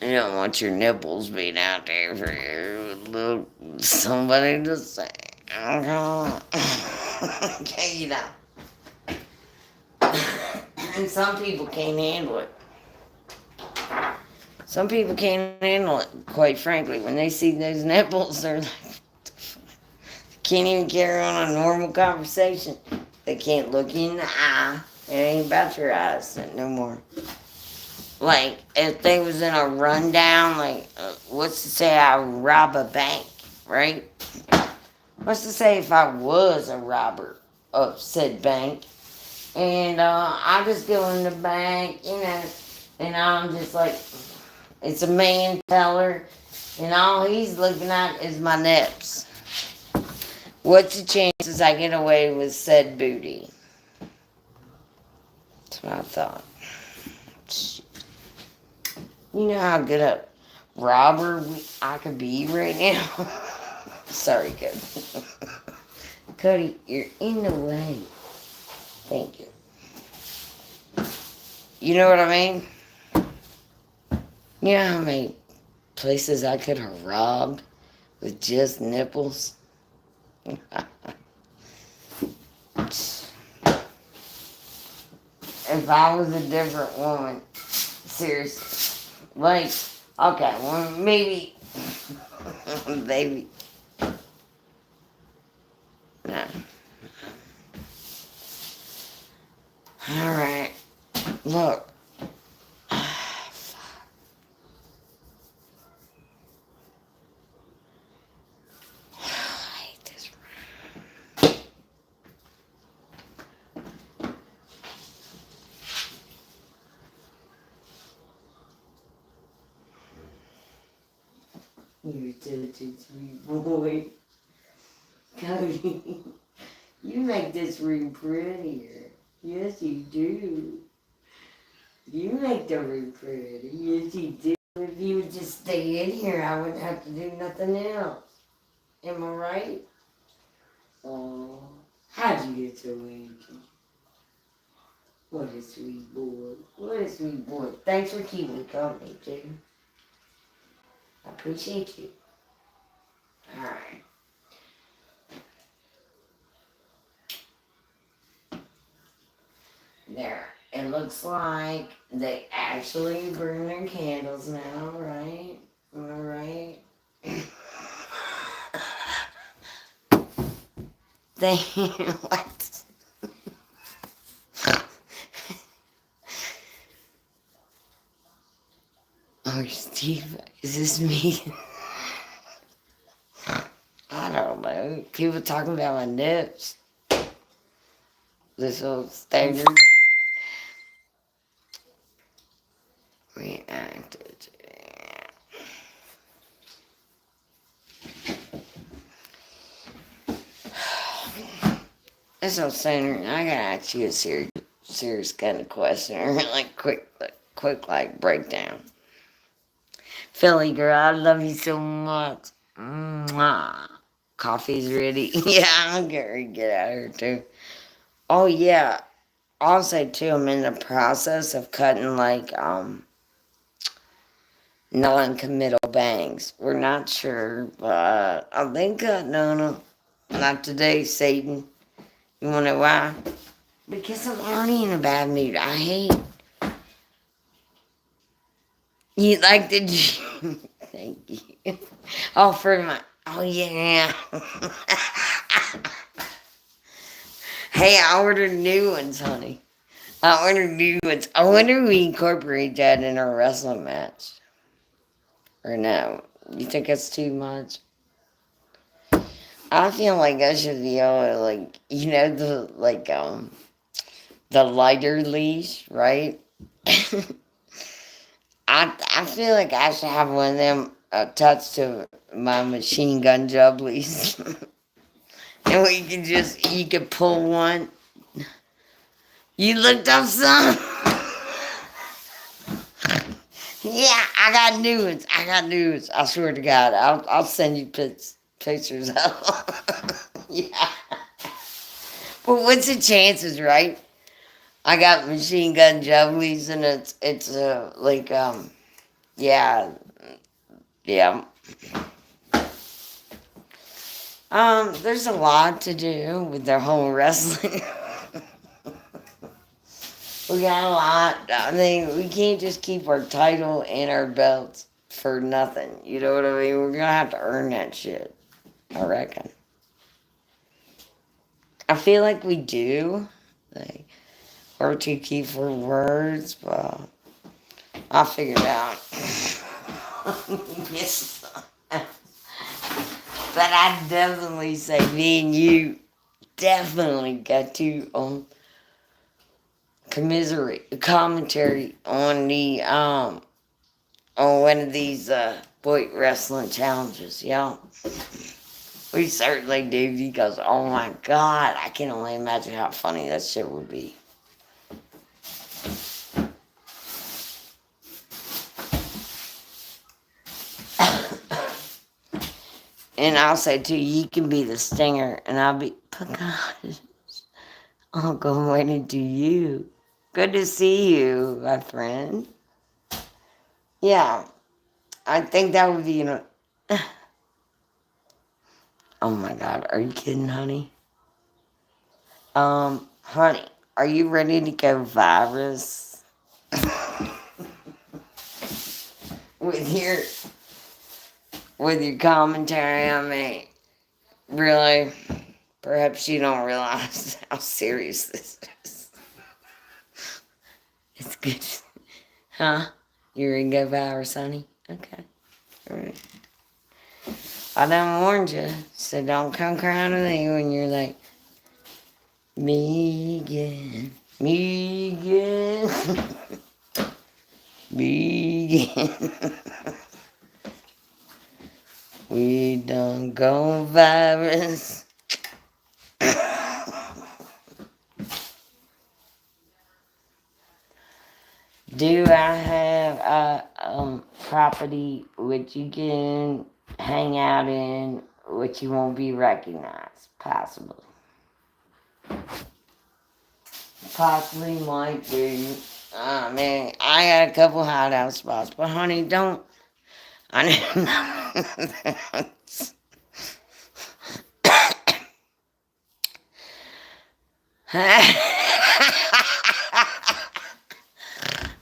You don't want your nipples being out there for somebody to say. Okay, you know. And some people can't handle it. Some people can't handle it, quite frankly. When they see those nipples, they're like, can't even carry on a normal conversation. They can't look you in the eye. It ain't about your eyes no more. Like, if they was in a rundown, like, what's to say I rob a bank, right? What's to say if I was a robber of said bank, and I just go in the bank, you know, and I'm just like, it's a man teller, and all he's looking at is my nips. What's the chances I get away with said booty? That's what I thought. You know how good a robber I could be right now? Sorry, Cody. Cody, you're in the way. Thank you. You know what I mean? You know how many places I could have robbed with just nipples? If I was a different woman, seriously. Like, okay, well, maybe, baby. No. Alright. Look. I hate this room. You're such a sweet boy. Cody, you make this room prettier. Yes, you do. You make the room prettier. Yes, you do. If you would just stay in here, I wouldn't have to do nothing else. Am I right? Oh, how'd you get so angry? What a sweet boy. What a sweet boy. Thanks for keeping me company, too. I appreciate you. Alright. There. It looks like they actually burn their candles now, right? Am I right? They what? Oh, Steve, is this me? I don't know. People talking about my nips. This old standard. Reacted. This old standard. I gotta ask you a serious kind of question, or like quick like breakdown. Philly girl, I love you so much. Mwah. Coffee's ready. Yeah, I'm getting ready to get out of here too. Oh yeah. Also too, I'm in the process of cutting like non-committal bangs. We're not sure, but I think no, not today, Satan. You wanna know why? Because I'm already in a bad mood. I hate you like the gym. Thank you. Oh, for my. Oh yeah. Hey, I ordered new ones, honey. I ordered new ones. I wonder if we incorporate that in our wrestling match. Or no? You think it's too much? I feel like I should be able to, like, the lighter leash, right? I feel like I should have one of them attached to my machine gun jubblies. And we can just, you can pull one. You looked up some? Yeah, I got new ones. I got new ones. I swear to God. I'll send you pictures of them. Yeah. Well, what's the chances, right? I got machine gun jubblies and it's yeah, yeah. There's a lot to do with the whole wrestling. We got a lot. I mean, we can't just keep our title and our belts for nothing. You know what I mean? We're gonna have to earn that shit, I reckon. I feel like we do. Like, or to keep for words, but I'll figure it out. Yes. But I definitely say me and you definitely got to commiserate commentary on the on one of these boy wrestling challenges. Yeah, we certainly do because oh my God, I can only imagine how funny that shit would be. And I'll say too, you can be the stinger, and I'll be Pocahontas. I'll go waiting to you. Good to see you, my friend. Yeah, I think that would be, oh my God, are you kidding, honey? Honey, are you ready to go virus with your commentary on me? Really? Perhaps you don't realize how serious this is. It's good. Huh? You're gonna go virus, honey? Okay. All right. I done warned you, so don't come crying to me when you're like, me again, me again, me again. We done go virus. Do I have a property which you can hang out in, which you won't be recognized? Possibly. Possibly might do. Man, I got a couple hideout spots, but honey, don't. I know.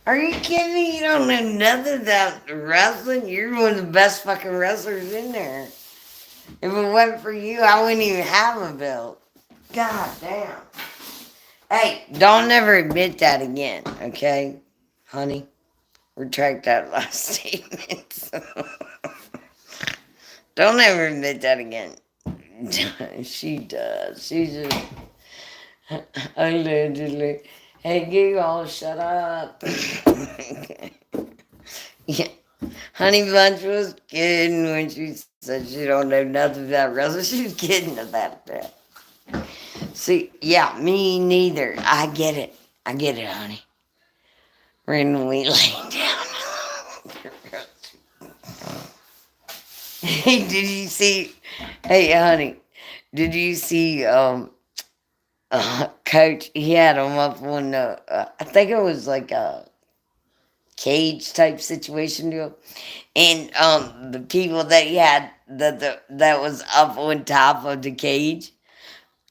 Are you kidding me? You don't know nothing about wrestling? You're one of the best fucking wrestlers in there. If it wasn't for you, I wouldn't even have a belt. God damn. Hey, don't ever admit that again, okay? Honey, retract that last statement. Don't ever admit that again. She does. She's just allegedly. Hey, Google, shut up. Yeah. Honey Bunch was kidding when she said she don't know nothing about wrestling. She was kidding about that. See, yeah, me neither. I get it. I get it, honey. Randomly laying down. Hey, did you see? Hey, honey, did you see? Coach, he had him up on the. I think it was like a cage type situation deal, and the people that he had that was up on top of the cage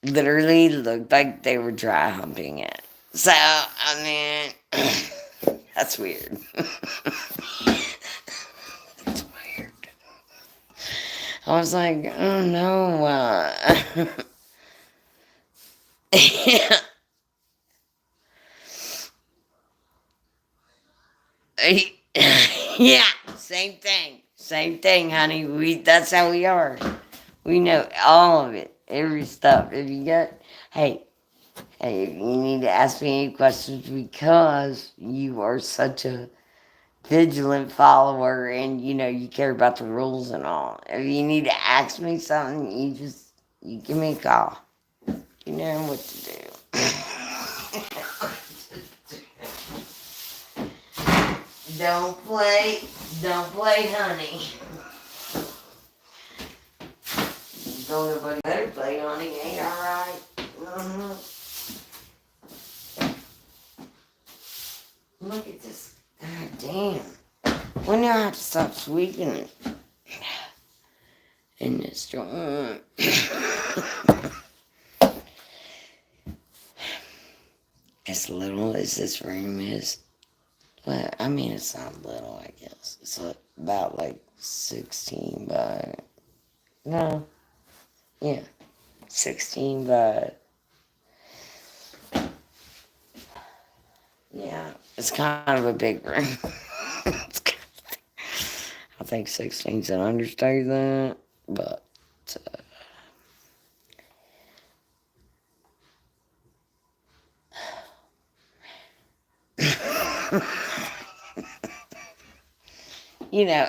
literally looked like they were dry humping it. So I mean, that's weird. That's weird. I was like, oh no. Yeah, yeah, same thing. Same thing, honey. That's how we are. We know all of it. Every stuff. If you got hey, you need to ask me any questions because you are such a vigilant follower and you care about the rules and all. If you need to ask me something, you give me a call. You know what to do. Don't play, honey. Don't nobody better play, honey. Ain't alright. Look at this. God damn. When do I have to stop sweeping in this room? As little as this room is, well, I mean, it's not little, I guess. It's about like 16 by, no, yeah, 16 by, yeah, it's kind of a big room. I think 16's an understatement, but,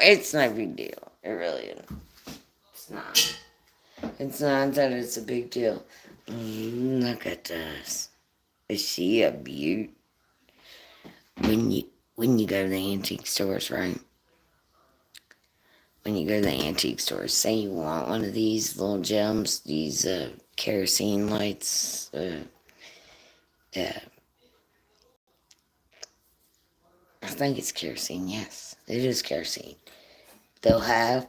it's no big deal. It really isn't. It's not. It's not that it's a big deal. Look at this. Is she a beaut? When you go to the antique stores, right? When you go to the antique stores, say you want one of these little gems, these kerosene lights. Uh, I think it's kerosene. Yes, it is kerosene. They'll have